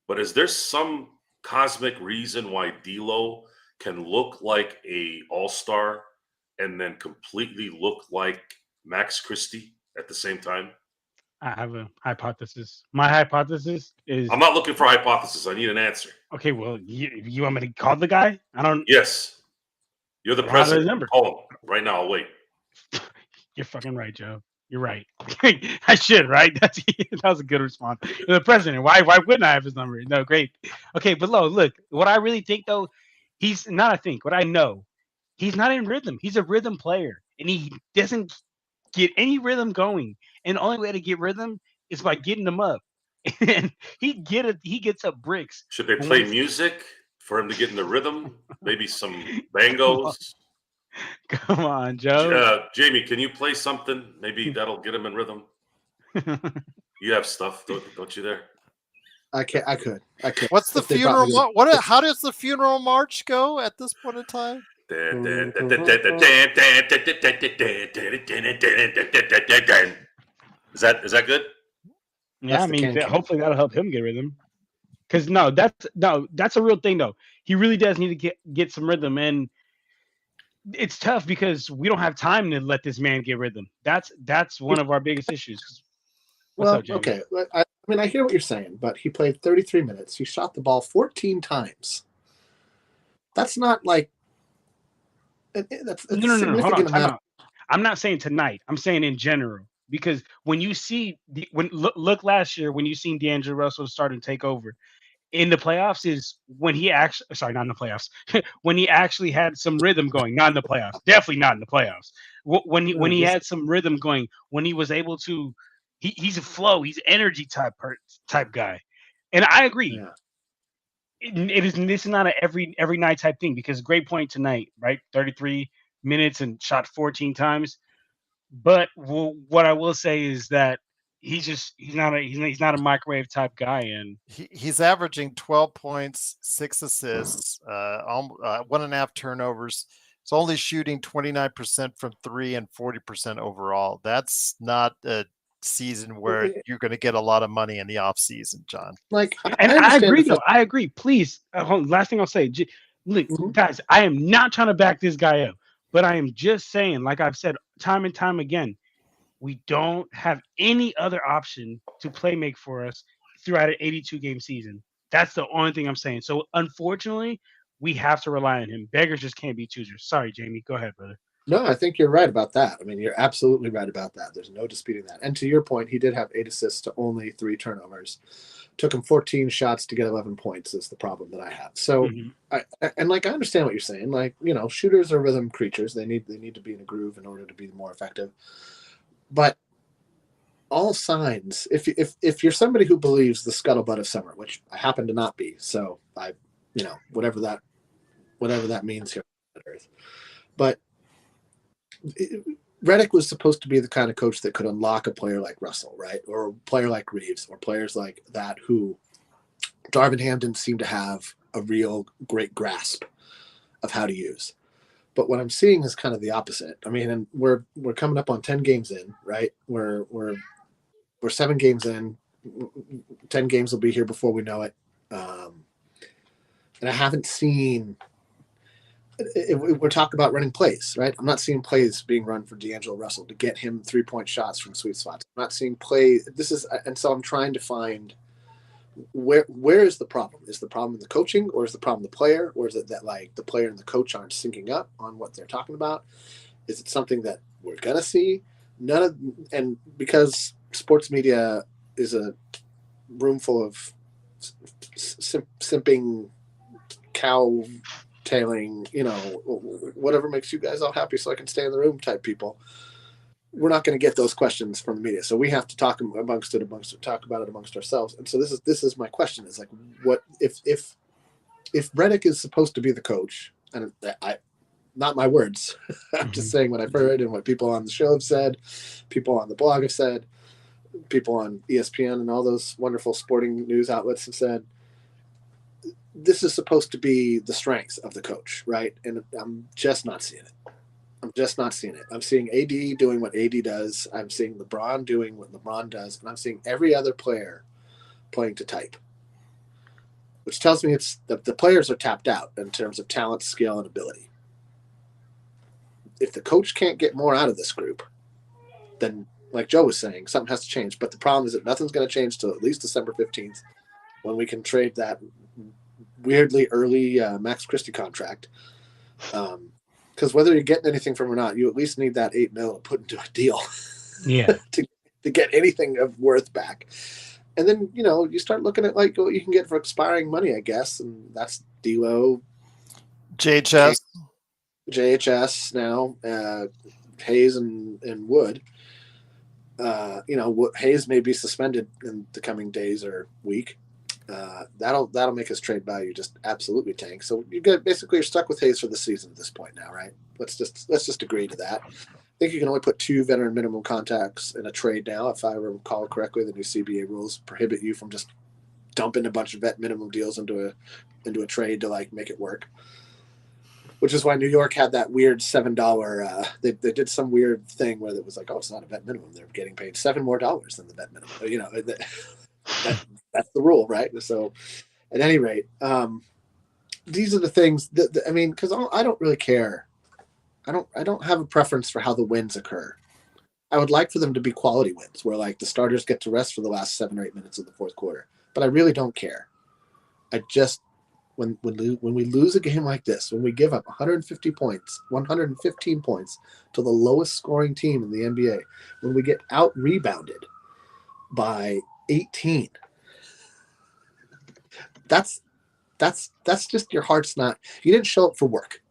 Speaker 3: But is there some cosmic reason why D'Lo can look like a all-star and then completely look like Max Christie at the same time?
Speaker 2: I have a hypothesis. My hypothesis is...
Speaker 3: I'm not looking for a hypothesis. I need an answer.
Speaker 2: Okay, well, you want me to call the guy? I don't...
Speaker 3: Yes. You're the president. Call him. Right now, I'll wait.
Speaker 2: You're fucking right, Joe. You're right. I should, right? That was a good response. The president. Why wouldn't I have his number? No, great. Okay, but look, what I really think though, what I know, he's not in rhythm. He's a rhythm player, and he doesn't get any rhythm going. And the only way to get rhythm is by getting them up. And he gets up bricks.
Speaker 3: Should they play music for him to get in the rhythm? Maybe some bangos.
Speaker 2: Come on, Joe.
Speaker 3: Jamie, can you play something? Maybe that'll get him in rhythm. You have stuff, don't you? There.
Speaker 4: I could.
Speaker 1: What's the funeral? How does the funeral march go at this point in time?
Speaker 3: Is that good?
Speaker 2: Yeah, I mean, hopefully that'll help him get rhythm. Because that's a real thing though. He really does need to get some rhythm, and it's tough because we don't have time to let this man get rhythm. That's one of our biggest issues.
Speaker 4: Okay. I mean, I hear what you're saying, but he played 33 minutes. He shot the ball 14 times. That's not like that's
Speaker 2: no. Hold on. I'm not saying tonight. I'm saying in general, because when you see look last year when you seen D'Angelo Russell starting to take over in the playoffs is when he actually not in the playoffs when he actually had some rhythm going. Not in the playoffs. Definitely not in the playoffs. When he had some rhythm going, when he was able to. He's a flow. He's energy type guy, and I agree. Yeah. This is not a every night type thing, because great point tonight, right? 33 minutes and shot 14 times. But what I will say is that he's not a microwave type guy, and
Speaker 1: he's averaging 12 points, 6 assists, 1.5 turnovers. He's only shooting 29% from 3 and 40% overall. That's not a season where you're going to get a lot of money in the off season, John.
Speaker 2: I agree though. I agree. Please, last thing I'll say, look, guys, I am not trying to back this guy up, but I am just saying, like I've said time and time again, we don't have any other option to play make for us throughout an 82 game season. That's the only thing I'm saying. So unfortunately, we have to rely on him. Beggars just can't be choosers. Sorry, Jamie. Go ahead, brother.
Speaker 4: No, I think you're right about that. I mean, you're absolutely right about that. There's no disputing that. And to your point, he did have 8 assists to only 3 turnovers. Took him 14 shots to get 11 points is the problem that I have. So, I understand what you're saying. Like, shooters are rhythm creatures. They need to be in a groove in order to be more effective. But all signs, if you're somebody who believes the scuttlebutt of summer, which I happen to not be, so I, whatever that means here on earth, but Redick was supposed to be the kind of coach that could unlock a player like Russell, right? Or a player like Reeves, or players like that who Darvin Ham didn't seem to have a real great grasp of how to use. But what I'm seeing is kind of the opposite. I mean, and we're coming up on 10 games in, right? We're 7 games in. 10 games will be here before we know it. And I haven't seen. We're talking about running plays, right? I'm not seeing plays being run for D'Angelo Russell to get him 3-point shots from sweet spots. I'm not seeing play. And so I'm trying to find where is the problem? Is the problem the coaching, or is the problem the player, or is it that like the player and the coach aren't syncing up on what they're talking about? Is it something that we're gonna see? And because sports media is a room full of simping cow tailing, whatever makes you guys all happy so I can stay in the room type people. We're not going to get those questions from the media. So we have to talk about it amongst ourselves. And so this is my question is like, what if Redick is supposed to be the coach, and not my words, I'm just saying what I've heard and what people on the show have said, people on the blog have said, people on ESPN and all those wonderful sporting news outlets have said, this is supposed to be the strengths of the coach, right? And I'm just not seeing it. I'm seeing AD doing what AD does. I'm seeing LeBron doing what LeBron does. And I'm seeing every other player playing to type, which tells me it's the players are tapped out in terms of talent, skill, and ability. If the coach can't get more out of this group, then, like Joe was saying, something has to change. But the problem is that nothing's going to change till at least December 15th, when we can trade that weirdly early Max Christie contract. Because whether you're getting anything from or not, you at least need that $8 million to put into a deal.
Speaker 2: Yeah.
Speaker 4: to get anything of worth back. And then, you start looking at like what you can get for expiring money, I guess. And that's D'Lo, JHS now, Hayes and Wood. Hayes may be suspended in the coming days or week. That'll make his trade value just absolutely tank. So you're stuck with Hayes for the season at this point now, right? Let's just agree to that. I think you can only put 2 veteran minimum contacts in a trade now. If I recall correctly, the new CBA rules prohibit you from just dumping a bunch of vet minimum deals into a trade to like make it work. Which is why New York had that weird $7. They did some weird thing where it was like, oh, it's not a vet minimum. They're getting paid $7 more than the vet minimum. That's the rule, right? So, at any rate, these are the things that because I don't really care. I don't have a preference for how the wins occur. I would like for them to be quality wins, where like the starters get to rest for the last 7 or 8 minutes of the fourth quarter. But I really don't care. I just when we lose a game like this, when we give up 115 points to the lowest scoring team in the NBA, when we get out rebounded by 18. That's just your heart's not. You didn't show up for work.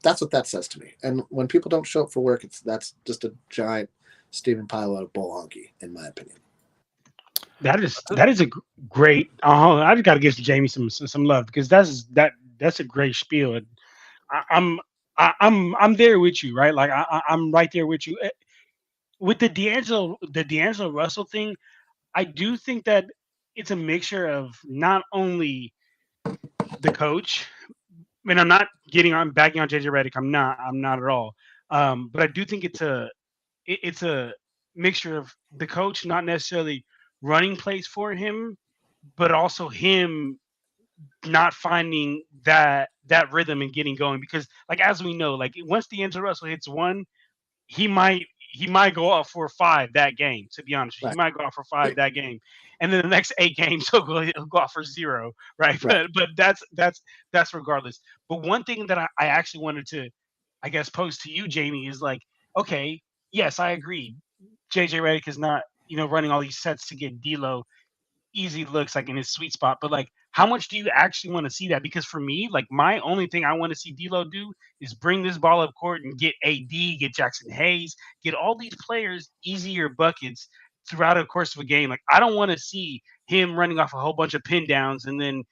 Speaker 4: That's what that says to me. And when people don't show up for work, that's just a giant Stephen Pilo of Bolonki, in my opinion.
Speaker 2: That is a great. I just got to give Jamie some love, because that's a great spiel. And I'm there with you, right? Like I'm right there with you with the D'Angelo Russell thing. I do think that it's a mixture of not only the coach, and I'm backing on JJ Redick. I'm not at all. But I do think it's a mixture of the coach not necessarily running plays for him, but also him not finding that rhythm and getting going. Because like, as we know, like once D'Angelo Russell hits one, he might go off for 5 that game, to be honest. Right. He might go off for 5 that game. And then the next 8 games he'll go off for 0, right? But that's regardless. But one thing that I actually wanted to I guess, pose to you, Jamie, is like, okay, yes, I agree. JJ Redick is not, running all these sets to get D'Lo easy looks like in his sweet spot. But like, how much do you actually want to see that? Because for me, like my only thing I want to see D'Lo do is bring this ball up court and get AD, get Jackson Hayes, get all these players easier buckets throughout the course of a game. Like I don't want to see him running off a whole bunch of pin downs and then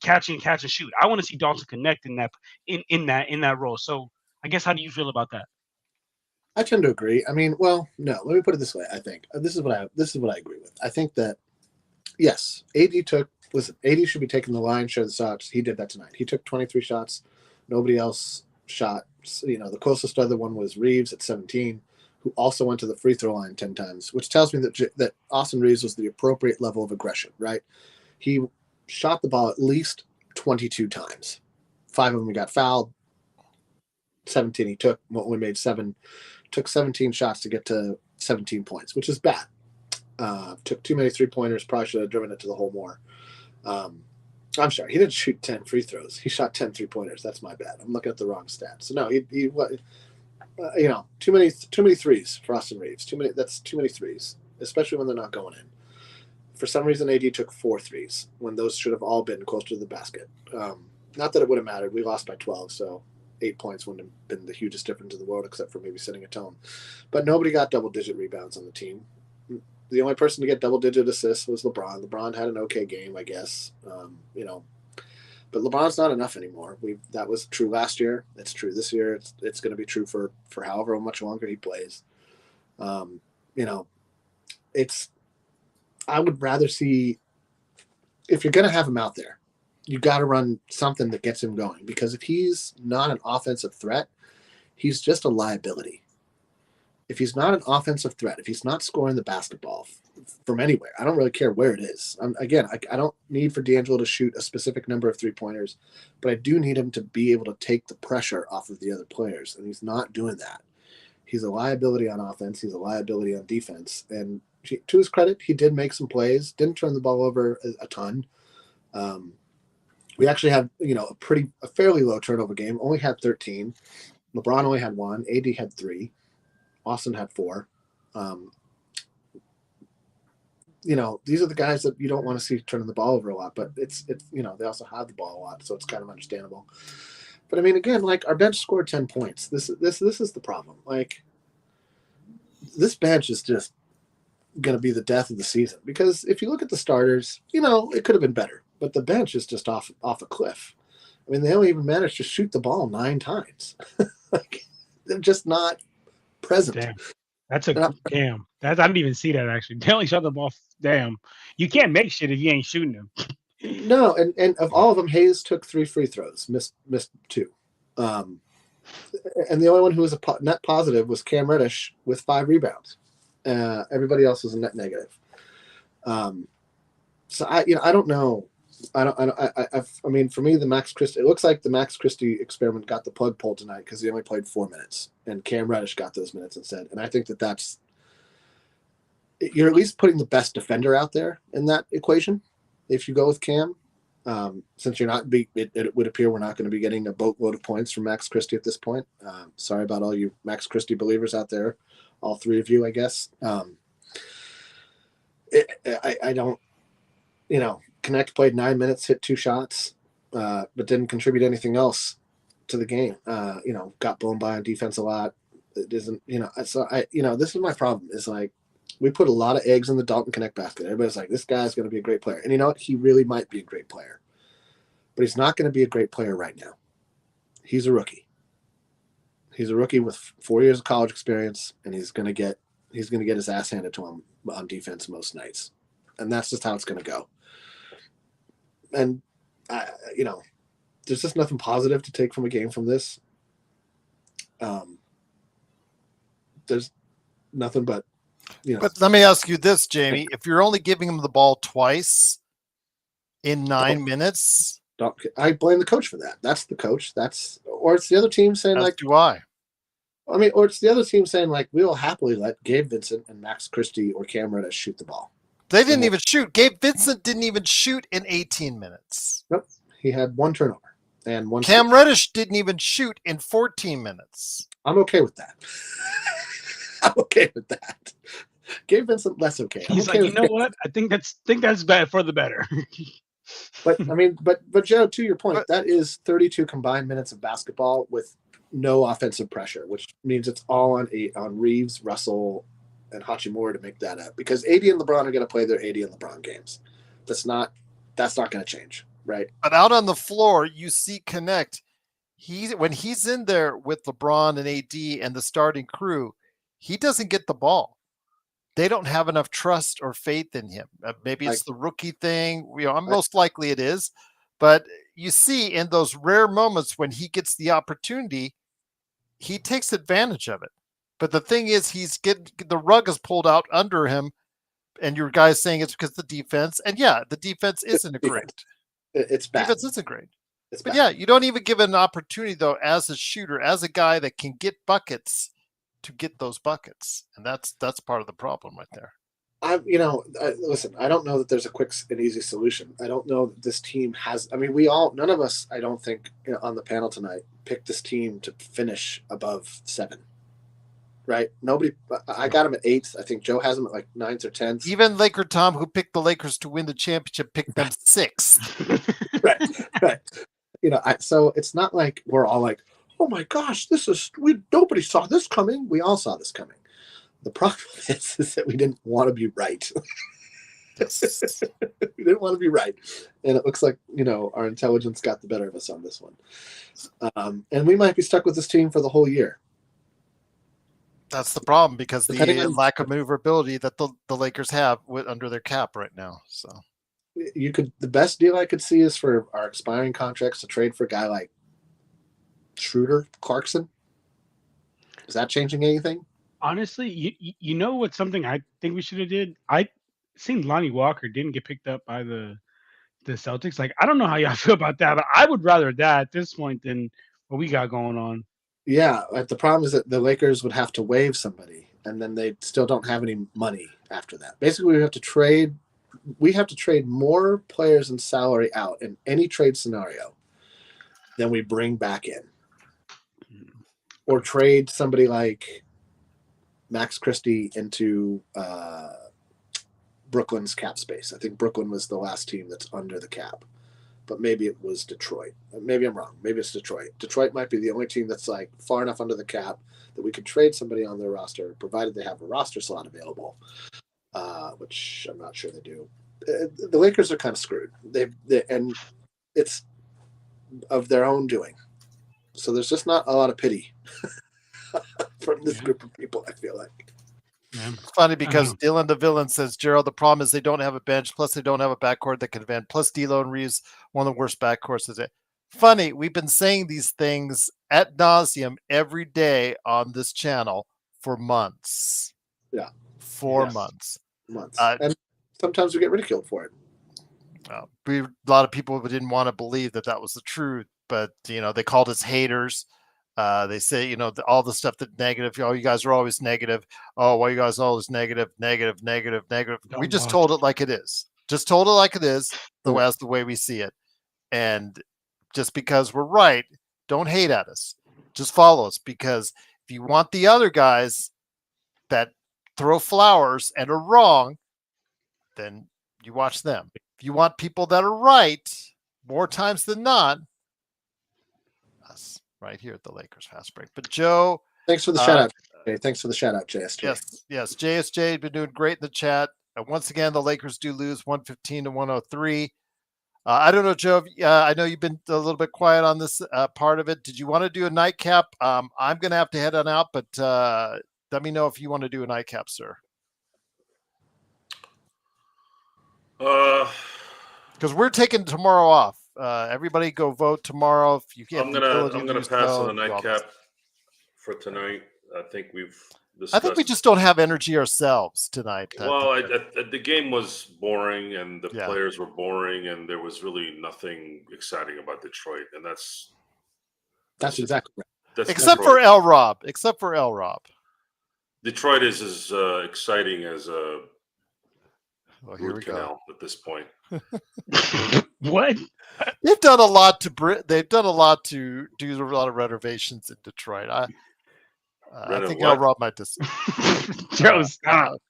Speaker 2: catch and shoot. I want to see Dalton connect in that role. So I guess how do you feel about that?
Speaker 4: I tend to agree. I mean, well, no. Let me put it this way. I think this is what I agree with. I think that yes, AD should be taking the lion's share of the shots. He did that tonight. He took 23 shots. Nobody else shot. The closest other one was Reeves at 17, who also went to the free throw line 10 times, which tells me that Austin Reeves was the appropriate level of aggression. Right? He shot the ball at least 22 times. 5 of them he got fouled. 17 he took. We made 7. Took 17 shots to get to 17 points, which is bad. Took too many 3-pointers. Probably should have driven it to the hole more. I'm sorry, he didn't shoot 10 free throws. He shot 10 3-pointers. That's my bad. I'm looking at the wrong stats. So no, too many threes for Austin Reeves. That's too many threes, especially when they're not going in. For some reason, AD took 4 threes when those should have all been close to the basket. Not that it would have mattered. We lost by 12, so 8 points wouldn't have been the hugest difference in the world, except for maybe setting a tone. But nobody got double-digit rebounds on the team. The only person to get double-digit assists was LeBron. LeBron had an okay game, I guess. But LeBron's not enough anymore. That was true last year. It's true this year. It's going to be true for however much longer he plays. I would rather see, if you're going to have him out there, you got to run something that gets him going, because if he's not an offensive threat, he's just a liability. If he's not an offensive threat, if he's not scoring the basketball from anywhere, I don't really care where it is. I don't need for D'Angelo to shoot a specific number of 3-pointers, but I do need him to be able to take the pressure off of the other players, and he's not doing that. He's a liability on offense. He's a liability on defense. And to his credit, he did make some plays, didn't turn the ball over a ton. We actually had, a fairly low turnover game, only had 13. LeBron only had 1. AD had 3. Austin had 4. These are the guys that you don't want to see turning the ball over a lot, but it's they also have the ball a lot, so it's kind of understandable. But I mean, again, like, our bench scored 10 points. This is the problem. Like, this bench is just going to be the death of the season, because if you look at the starters, it could have been better, but the bench is just off a cliff. I mean, they only even managed to shoot the ball 9 times. Like, they're just not present.
Speaker 2: Damn. Damn. I didn't even see that, actually. They only shot the ball. Damn. You can't make shit if you ain't shooting them.
Speaker 4: No, and of all of them, Hayes took 3 free throws, missed 2. And the only one who was a net positive was Cam Reddish with 5 rebounds. Everybody else was a net negative. So I don't know. I mean, for me, it looks like the Max Christie experiment got the plug pulled tonight, because he only played 4 minutes, and Cam Reddish got those minutes instead. And I think you're at least putting the best defender out there in that equation. If you go with Cam, since it would appear we're not going to be getting a boatload of points from Max Christie at this point. Sorry about all you Max Christie believers out there, all 3 of you, I guess. I don't, Connect played 9 minutes, hit 2 shots, but didn't contribute anything else to the game. Got blown by on defense a lot. It isn't, so this is my problem, is like, we put a lot of eggs in the Dalton Connect basket. Everybody's like, this guy's going to be a great player. And you know what? He really might be a great player, but he's not going to be a great player right now. He's a rookie. He's a rookie with 4 years of college experience, and he's going to get his ass handed to him on defense most nights. And that's just how it's going to go. And, there's just nothing positive to take from a game from this. There's nothing but,
Speaker 1: But let me ask you this, Jamie. If you're only giving him the ball twice in 9 minutes,
Speaker 4: I blame the coach for that. That's the coach. Or it's the other team saying, like,
Speaker 1: do I?
Speaker 4: I mean, or it's the other team saying, like, we will happily let Gabe Vincent and Max Christie or Cam Reddish shoot the ball.
Speaker 1: They didn't even shoot. Gabe Vincent didn't even shoot in 18 minutes.
Speaker 4: Nope. He had 1 turnover. And once
Speaker 1: Cam Reddish didn't even shoot in 14 minutes.
Speaker 4: I'm okay with that. I'm okay with that. Gabe Vincent less okay. I'm
Speaker 2: He's
Speaker 4: okay
Speaker 2: like,
Speaker 4: with
Speaker 2: you know what? I think that's bad for the better.
Speaker 4: But I mean, but Joe, to your point,
Speaker 1: But-
Speaker 4: that is 32 combined minutes of basketball with no offensive pressure, which means it's all on Reeves, Russell, and Hachimura to make that up. Because AD and LeBron are going to play their AD and LeBron games. That's not going to change, right?
Speaker 1: But out on the floor, you see Connect. When he's in there with LeBron and AD and the starting crew, he doesn't get the ball. They don't have enough trust or faith in him. Maybe it's the rookie thing. Most likely it is. But you see in those rare moments when he gets the opportunity, he takes advantage of it. But the thing is, the rug is pulled out under him, and your guy's saying it's because of the defense. And yeah, the defense isn't great.
Speaker 4: It's bad.
Speaker 1: Defense isn't great.
Speaker 4: It's
Speaker 1: But
Speaker 4: bad.
Speaker 1: yeah, you don't even give an opportunity though, as a shooter, as a guy that can get buckets, to get those buckets, and that's part of the problem right there.
Speaker 4: Listen, I don't know that there's a quick and easy solution. I don't know that this team has. I mean, none of us, I don't think, on the panel tonight picked this team to finish above 7. Right? Nobody. I got him at 8th. I think Joe has him at like 9th or 10th.
Speaker 1: Even Laker Tom, who picked the Lakers to win the championship, picked them 6th.
Speaker 4: Right. So it's not like we're all like, oh my gosh, nobody saw this coming. We all saw this coming. The problem is that we didn't want to be right.
Speaker 1: Yes.
Speaker 4: We didn't want to be right. And it looks like, our intelligence got the better of us on this one. And we might be stuck with this team for the whole year.
Speaker 1: That's the problem, because
Speaker 4: Depending
Speaker 1: the
Speaker 4: on-
Speaker 1: lack of maneuverability that the Lakers have under their cap right now. So
Speaker 4: The best deal I could see is for our expiring contracts to trade for a guy like Schroeder, Clarkson. Is that changing anything?
Speaker 2: Honestly, you know what's something I think we should have did? I seen Lonnie Walker didn't get picked up by the Celtics. Like, I don't know how y'all feel about that, but I would rather that at this point than what we got going on.
Speaker 4: Yeah, the problem is that the Lakers would have to waive somebody, and then they still don't have any money after that. Basically, we have to trade more players and salary out in any trade scenario than we bring back in. Or trade somebody like Max Christie into Brooklyn's cap space. I think Brooklyn was the last team that's under the cap. But maybe it was Detroit. Maybe I'm wrong. Maybe it's Detroit. Detroit might be the only team that's like far enough under the cap that we could trade somebody on their roster, provided they have a roster slot available, which I'm not sure they do. The Lakers are kind of screwed. And it's of their own doing. So there's just not a lot of pity from this group of people, I feel like.
Speaker 2: Yeah.
Speaker 1: it's funny because Dylan the Villain says, Gerald, the problem is they don't have a bench, plus they don't have a backcourt that can defend, plus D'Lo and Reeves, one of the worst backcourts. Funny, we've been saying these things ad nauseum every day on this channel for months.
Speaker 4: Yeah.
Speaker 1: Months.
Speaker 4: And sometimes we get ridiculed for it.
Speaker 1: A lot of people didn't want to believe that was the truth, but they called us haters. They say, all the stuff that negative. Oh, you guys are always negative. Oh, why you guys are always negative? We just told it like it is. Just told it like it is. That's the way we see it. And just because we're right, don't hate at us. Just follow us, because if you want the other guys that throw flowers and are wrong, then you watch them. If you want people that are right more times than not, us right here at the Lakers Fast Break. But Joe,
Speaker 4: thanks for the shout out. Okay, thanks for the shout out, JSJ.
Speaker 1: Yes, JSJ been doing great in the chat. Once again, the Lakers do lose 115 to 103. I don't know, Joe. I know you've been a little bit quiet on this part of it. Did you want to do a nightcap? I'm going to have to head on out, but let me know if you want to do a nightcap, sir. Because we're taking tomorrow off. Everybody go vote tomorrow. If you
Speaker 3: I'm gonna pass on the nightcap for tonight. I think we've discussed.
Speaker 1: I think we just don't have energy ourselves tonight.
Speaker 3: Well, the game was boring, and the players were boring, and there was really nothing exciting about Detroit, and that's
Speaker 4: exactly right.
Speaker 1: Except for L. Rob.
Speaker 3: Detroit is as exciting as
Speaker 1: Well, here
Speaker 3: root
Speaker 1: we go.
Speaker 3: canal at this point.
Speaker 2: What?
Speaker 1: They've done a lot to do a lot of renovations in Detroit. I think I'll
Speaker 3: What?
Speaker 1: rob my dis.
Speaker 2: Joe, stop.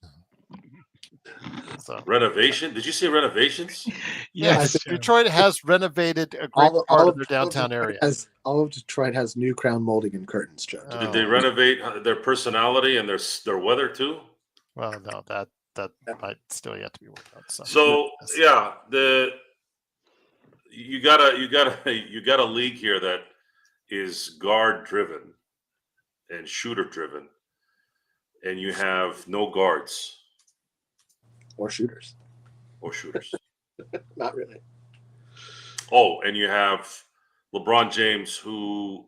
Speaker 1: So
Speaker 3: Renovation? Did you say renovations?
Speaker 1: yes,
Speaker 2: Yes, Joe.
Speaker 1: Detroit has renovated a great part of their downtown area.
Speaker 4: All of Detroit has new crown molding and curtains, Joe.
Speaker 3: Did they
Speaker 1: Oh.
Speaker 3: renovate their personality and their weather too?
Speaker 1: Well, no, that might still yet to be worked out.
Speaker 3: So
Speaker 1: yes.
Speaker 3: yeah, you got a league here that is guard driven and shooter driven, and you have no guards
Speaker 4: Or shooters.
Speaker 3: or shooters.
Speaker 4: Not really.
Speaker 3: Oh, and you have LeBron James, who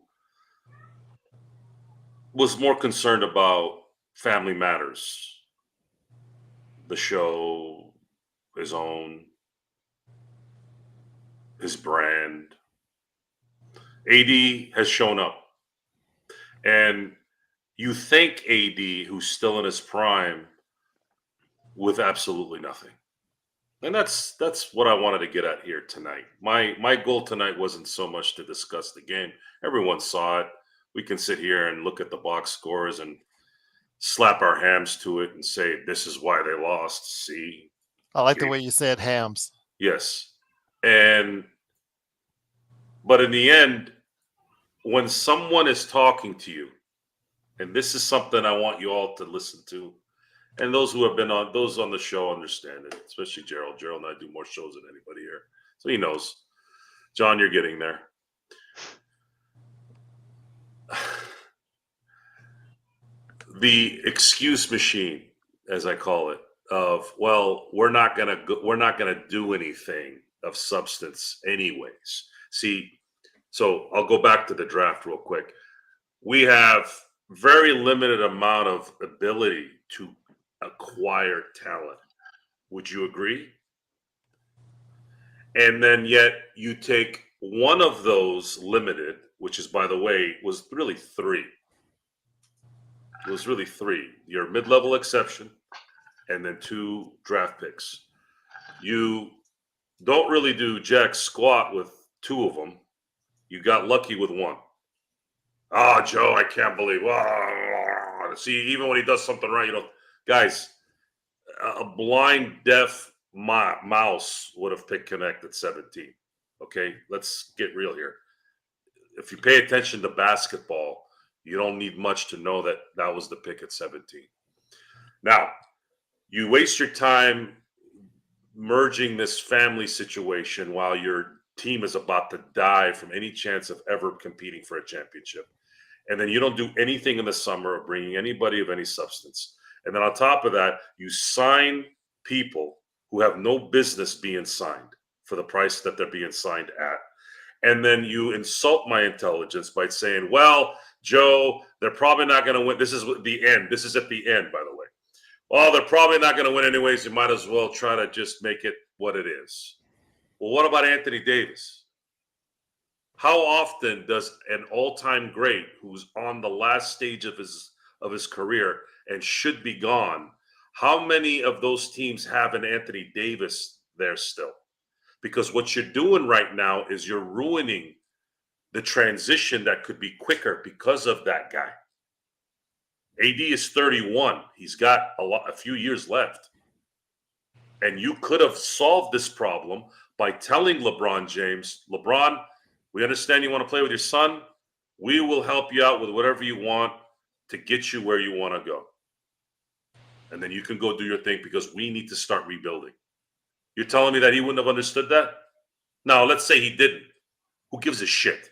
Speaker 3: was more concerned about family matters, the show, his own, his brand. AD has shown up. And you think AD, who's still in his prime, with absolutely nothing. And that's what I wanted to get at here tonight. My goal tonight wasn't so much to discuss the game. Everyone saw it. We can sit here and look at the box scores and slap our hams to it and say, this is why they lost. See?
Speaker 1: I like the way you said hams.
Speaker 3: Yes. But in the end, when someone is talking to you, and this is something I want you all to listen to, and those who have been on the show understand it, especially Gerald. Gerald and I do more shows than anybody here, so he knows. John, you're getting there. The excuse machine, as I call it, of we're not gonna do anything of substance anyways. See, so I'll go back to the draft real quick. We have very limited amount of ability to acquire talent. Would you agree? And then yet you take one of those limited, which is, by the way, was really three. It was really three. Your mid-level exception and then 2 draft picks. You don't really do jack squat with 2 of them. You got lucky with 1. Oh, Joe, I can't believe. See, even when he does something right, guys, a blind, deaf mouse would have picked Connect at 17. Okay, let's get real here. If you pay attention to basketball, you don't need much to know that was the pick at 17. Now, you waste your time merging this family situation while your team is about to die from any chance of ever competing for a championship. And then you don't do anything in the summer of bringing anybody of any substance. And then on top of that, you sign people who have no business being signed for the price that they're being signed at. And then you insult my intelligence by saying, well, Joe, they're probably not going to win. This is the end. This is at the end, by the way. Well, they're probably not going to win anyways. You might as well try to just make it what it is. Well, what about Anthony Davis? How often does an all-time great who's on the last stage of his career and should be gone, how many of those teams have an Anthony Davis there still? Because what you're doing right now is you're ruining the transition that could be quicker because of that guy. AD is 31. He's got a few years left. And you could have solved this problem by telling LeBron James, LeBron, we understand you want to play with your son. We will help you out with whatever you want to get you where you want to go. And then you can go do your thing because we need to start rebuilding. You're telling me that he wouldn't have understood that? Now, let's say he didn't. Who gives a shit?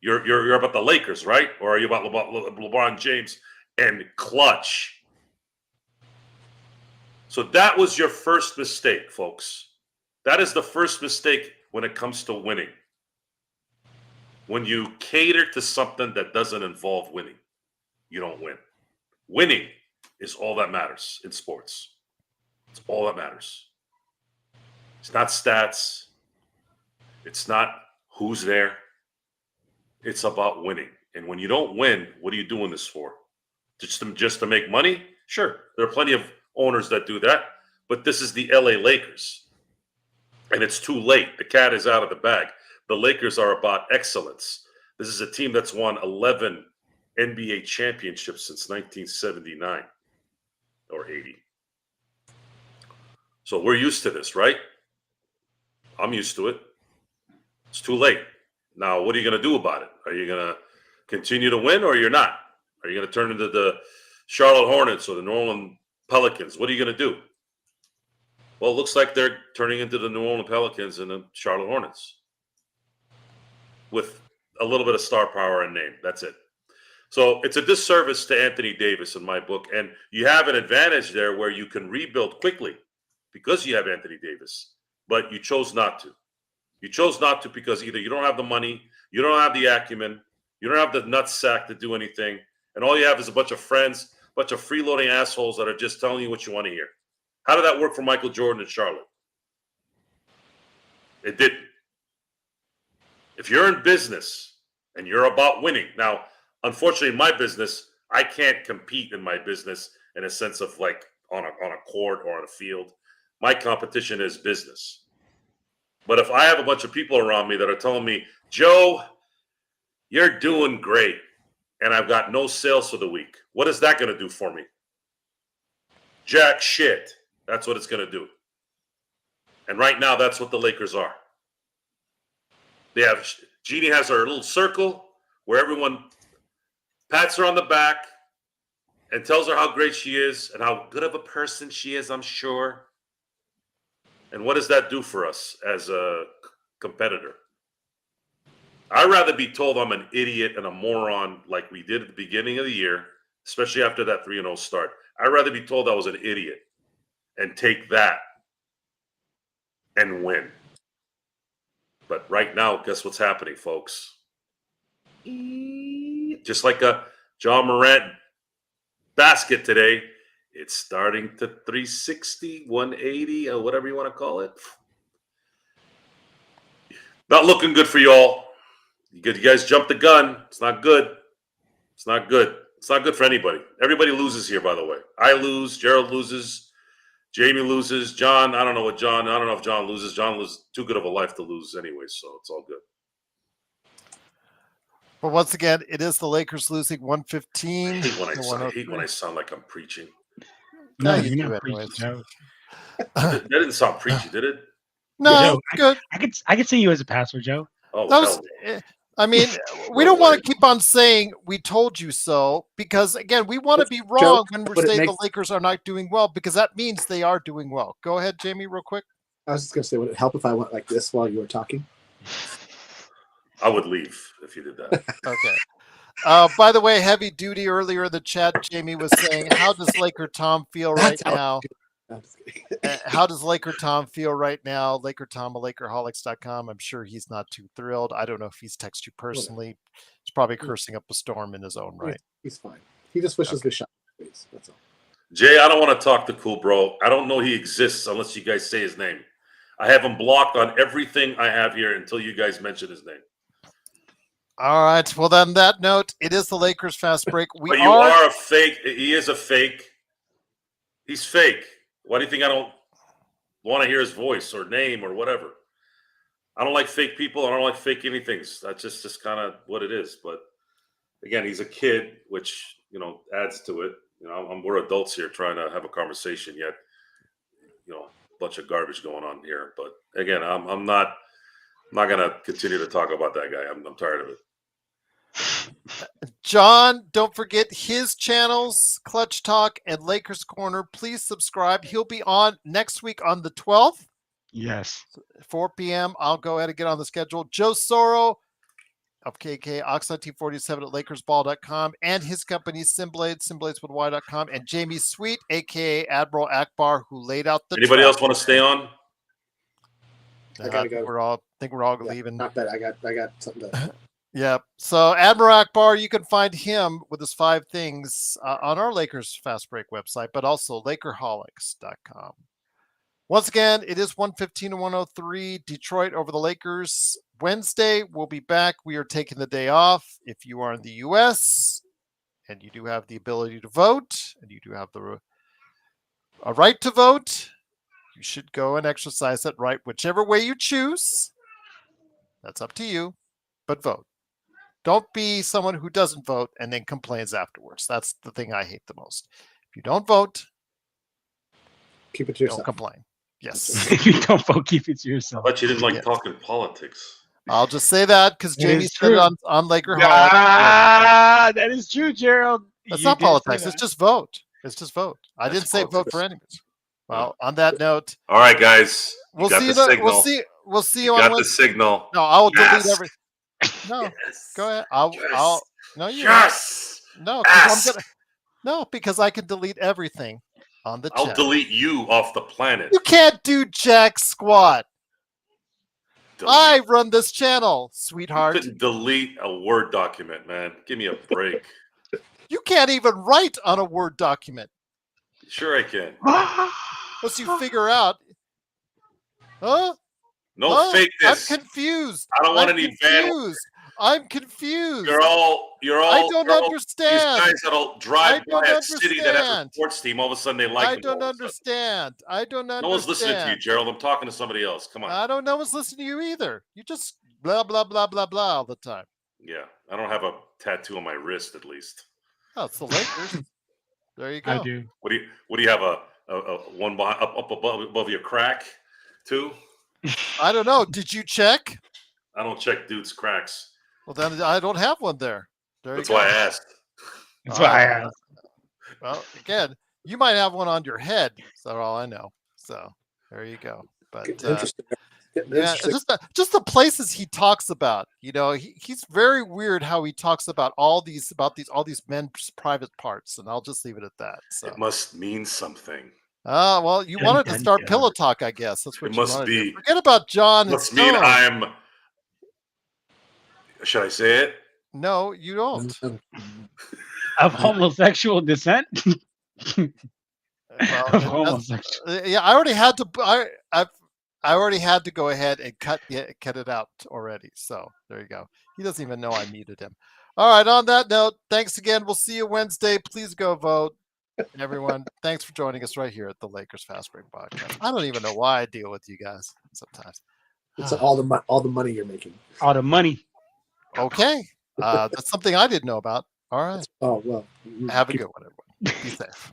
Speaker 3: You're about the Lakers, right? Or are you about LeBron James and clutch? So that was your first mistake, folks. That is the first mistake when it comes to winning. When you cater to something that doesn't involve winning, you don't win. Winning is all that matters in sports. It's all that matters. It's not stats. It's not who's there. It's about winning. And when you don't win, what are you doing this for? Just to make money? Sure, there are plenty of owners that do that. but this is the LA Lakers. And it's too late. The cat is out of the bag. The Lakers are about excellence. This is a team that's won 11 NBA championships since 1979 or 80. So we're used to this, right? I'm used to it. It's too late. Now, what are you going to do about it? Are you going to continue to win or you're not? Are you going to turn into the Charlotte Hornets or the New Orleans Pelicans? What are you going to do? Well, it looks like they're turning into the New Orleans Pelicans and the Charlotte Hornets with a little bit of star power and name. That's it. So it's a disservice to Anthony Davis in my book. And you have an advantage there where you can rebuild quickly because you have Anthony Davis, but you chose not to. You chose not to because either you don't have the money, you don't have the acumen, you don't have the nutsack to do anything, and all you have is a bunch of friends, a bunch of freeloading assholes that are just telling you what you want to hear. How did that work for Michael Jordan and Charlotte? It didn't. If you're in business and you're about winning, now, unfortunately, in my business, I can't compete in my business in a sense of like on a court or on a field. My competition is business. But if I have a bunch of people around me that are telling me, Joe, you're doing great, and I've got no sales for the week, what is that going to do for me? Jack shit. That's what it's going to do. And right now, that's what the Lakers are. They have, Jeannie has her little circle where everyone pats her on the back and tells her how great she is and how good of a person she is, I'm sure. And what does that do for us as a competitor? I'd rather be told I'm an idiot and a moron like we did at the beginning of the year, especially after that 3-0 start. I'd rather be told I was an idiot and take that and win. But right now, guess what's happening, folks? Just like a John Morant basket today, it's starting to 360, 180, or whatever you want to call it. Not looking good for you all. You guys jumped the gun. It's not good. It's not good. It's not good for anybody. Everybody loses here, by the way. I lose. Gerald loses. Jamie loses. John, I don't know if John loses. John loses. Too good of a life to lose anyway, so it's all good.
Speaker 1: But once again, it is the Lakers losing 115.
Speaker 3: I hate when I sound like I'm preaching.
Speaker 2: No,
Speaker 1: you
Speaker 2: you're
Speaker 1: do
Speaker 2: not
Speaker 1: anyways.
Speaker 2: preaching, Joe.
Speaker 3: That didn't sound preachy, did it?
Speaker 1: No,
Speaker 2: Joe,
Speaker 1: good.
Speaker 2: I could see you as a pastor, Joe.
Speaker 3: Oh,
Speaker 1: That was,
Speaker 3: hell no.
Speaker 1: I mean, we don't want to keep on saying we told you so because, again, we want to be wrong when we're saying the Lakers are not doing well because that means they are doing well. Go ahead, Jamie, real quick.
Speaker 4: I was just going to say, would it help if I went like this while you were talking?
Speaker 3: I would leave if you did that.
Speaker 1: Okay. By the way, heavy duty earlier in the chat, Jamie was saying, how does Laker Tom feel right now?
Speaker 4: I'm just kidding.
Speaker 1: How does Laker Tom feel right now? Laker Tom of Lakerholics.com. I'm sure he's not too thrilled. I don't know if he's texted you personally. He's probably cursing up a storm in his own right.
Speaker 4: He's fine. He just wishes the shot. That's all.
Speaker 3: Jay, I don't want to talk to Cool Bro. I don't know he exists unless you guys say his name. I have him blocked on everything I have here until you guys mention his name.
Speaker 1: All right. Well, then that note, it is the Lakers fast break.
Speaker 3: But you are a fake. He is a fake. He's fake. Why do you think I don't want to hear his voice or name or whatever? I don't like fake people. I don't like fake anything. That's just kind of what it is. But again, he's a kid, which, adds to it. We're adults here trying to have a conversation, yet, a bunch of garbage going on here. But again, I'm not going to continue to talk about that guy. I'm tired of it.
Speaker 1: John, don't forget his channels, Clutch Talk and Lakers Corner. Please subscribe. He'll be on next week on the 12th.
Speaker 2: Yes.
Speaker 1: 4 p.m. I'll go ahead and get on the schedule. Joe Soro of KK, Ox1947 at LakersBall.com, and his company, SymbladeswithY.com, and Jamie Sweet, a.k.a. Admiral Akbar, who laid out the
Speaker 3: Anybody else want to stay on?
Speaker 4: I gotta go.
Speaker 1: I think we're all leaving.
Speaker 4: Not bad. I got something to.
Speaker 1: Yeah. So Admiral Akbar, you can find him with his 5 things on our Lakers Fast Break website, but also Lakerholics.com. Once again, it is 115 to 103 Detroit over the Lakers. Wednesday, we'll be back. We are taking the day off. If you are in the U.S. and you do have the ability to vote, and you do have a right to vote, you should go and exercise that right, whichever way you choose. That's up to you, but vote. Don't be someone who doesn't vote and then complains afterwards. That's the thing I hate the most. If you don't vote,
Speaker 4: Keep it to
Speaker 1: don't
Speaker 4: yourself.
Speaker 1: complain. Yes.
Speaker 2: If you don't vote, keep it to yourself.
Speaker 3: I bet you didn't like
Speaker 1: Yes.
Speaker 3: talking politics.
Speaker 1: I'll just say that because
Speaker 2: It
Speaker 1: Jamie
Speaker 2: is
Speaker 1: said it
Speaker 2: true.
Speaker 1: on Laker Hall.
Speaker 2: Ah, that is true, Gerald.
Speaker 1: That's
Speaker 2: You
Speaker 1: not
Speaker 2: did say
Speaker 1: politics.
Speaker 2: that.
Speaker 1: It's just vote. It's just vote. I
Speaker 3: That's
Speaker 1: didn't say vote for
Speaker 3: politics.
Speaker 1: enemies. Well, on that note,
Speaker 3: All right, guys. You
Speaker 1: we'll
Speaker 3: got
Speaker 1: see
Speaker 3: the
Speaker 1: you.
Speaker 3: signal.
Speaker 1: We'll see
Speaker 3: You
Speaker 1: you on
Speaker 3: got the
Speaker 1: Wednesday.
Speaker 3: signal.
Speaker 1: No, I will delete
Speaker 3: Yes.
Speaker 1: every. No,
Speaker 3: Yes.
Speaker 1: go ahead. I'll.
Speaker 3: Yes.
Speaker 1: No, you.
Speaker 3: Yes.
Speaker 1: No, 'cause
Speaker 3: Yes.
Speaker 1: I'm gonna. No, because I can delete everything on the
Speaker 3: I'll
Speaker 1: chat.
Speaker 3: delete you off the planet.
Speaker 1: You can't do jack squat.
Speaker 3: Delete.
Speaker 1: I run this channel,
Speaker 3: You
Speaker 1: sweetheart.
Speaker 3: couldn't delete a Word document, man. Give me a break.
Speaker 1: You can't even write on a Word document.
Speaker 3: Sure, I can.
Speaker 1: Unless you figure out. Huh?
Speaker 3: No
Speaker 1: Huh?
Speaker 3: fakeness.
Speaker 1: I'm confused.
Speaker 3: I don't want
Speaker 1: I'm
Speaker 3: any bad.
Speaker 1: confused. I'm confused.
Speaker 3: You're all.
Speaker 1: I don't
Speaker 3: you're all
Speaker 1: understand.
Speaker 3: These guys that'll drive
Speaker 1: I don't
Speaker 3: by a city that has a
Speaker 1: understand.
Speaker 3: sports team. All of a sudden, they like
Speaker 1: I
Speaker 3: them.
Speaker 1: don't
Speaker 3: all of a sudden.
Speaker 1: understand. I don't understand.
Speaker 3: No one's listening to you, Gerald. I'm talking to somebody else. Come on.
Speaker 1: I don't know what's listening to you either. You just blah blah blah blah blah all the time.
Speaker 3: Yeah, I don't have a tattoo on my wrist, at least.
Speaker 1: Oh, it's the Lakers. There you go.
Speaker 2: I do.
Speaker 3: What do you have a one up above your crack, too?
Speaker 1: I don't know. Did you check?
Speaker 3: I don't check dudes' cracks.
Speaker 1: Well, then I don't have one there. There
Speaker 3: That's
Speaker 1: you go.
Speaker 3: why I asked.
Speaker 2: That's why I asked.
Speaker 1: Well, again, you might have one on your head. That's all I know. So there you go. But
Speaker 4: Interesting.
Speaker 1: yeah,
Speaker 4: Interesting.
Speaker 1: just the places he talks about. You know, he's very weird how he talks about all these men's private parts, and I'll just leave it at that. So,
Speaker 3: It must mean something.
Speaker 1: well, you wanted to
Speaker 2: Dun,
Speaker 1: start
Speaker 2: dun.
Speaker 1: pillow talk, I guess. That's what
Speaker 3: It
Speaker 1: you
Speaker 3: must
Speaker 1: wanted to do.
Speaker 3: be.
Speaker 1: Forget about John
Speaker 3: It
Speaker 1: and
Speaker 3: must mean
Speaker 1: Stone.
Speaker 3: I'm. Should I say it?
Speaker 1: No, you don't.
Speaker 2: Of homosexual descent?
Speaker 1: Well,
Speaker 2: Of homosexual.
Speaker 1: yeah, I already had to. I already had to go ahead and cut it out already. So there you go. He doesn't even know I muted him. All right. On that note, thanks again. We'll see you Wednesday. Please go vote, everyone. Thanks for joining us right here at the Lakers Fast Break Podcast. I don't even know why I deal with you guys sometimes.
Speaker 4: It's all the money you're making.
Speaker 2: All the money.
Speaker 1: Okay, that's something I didn't know about. All right.
Speaker 4: Oh well.
Speaker 1: Have a good one, everyone. Be safe.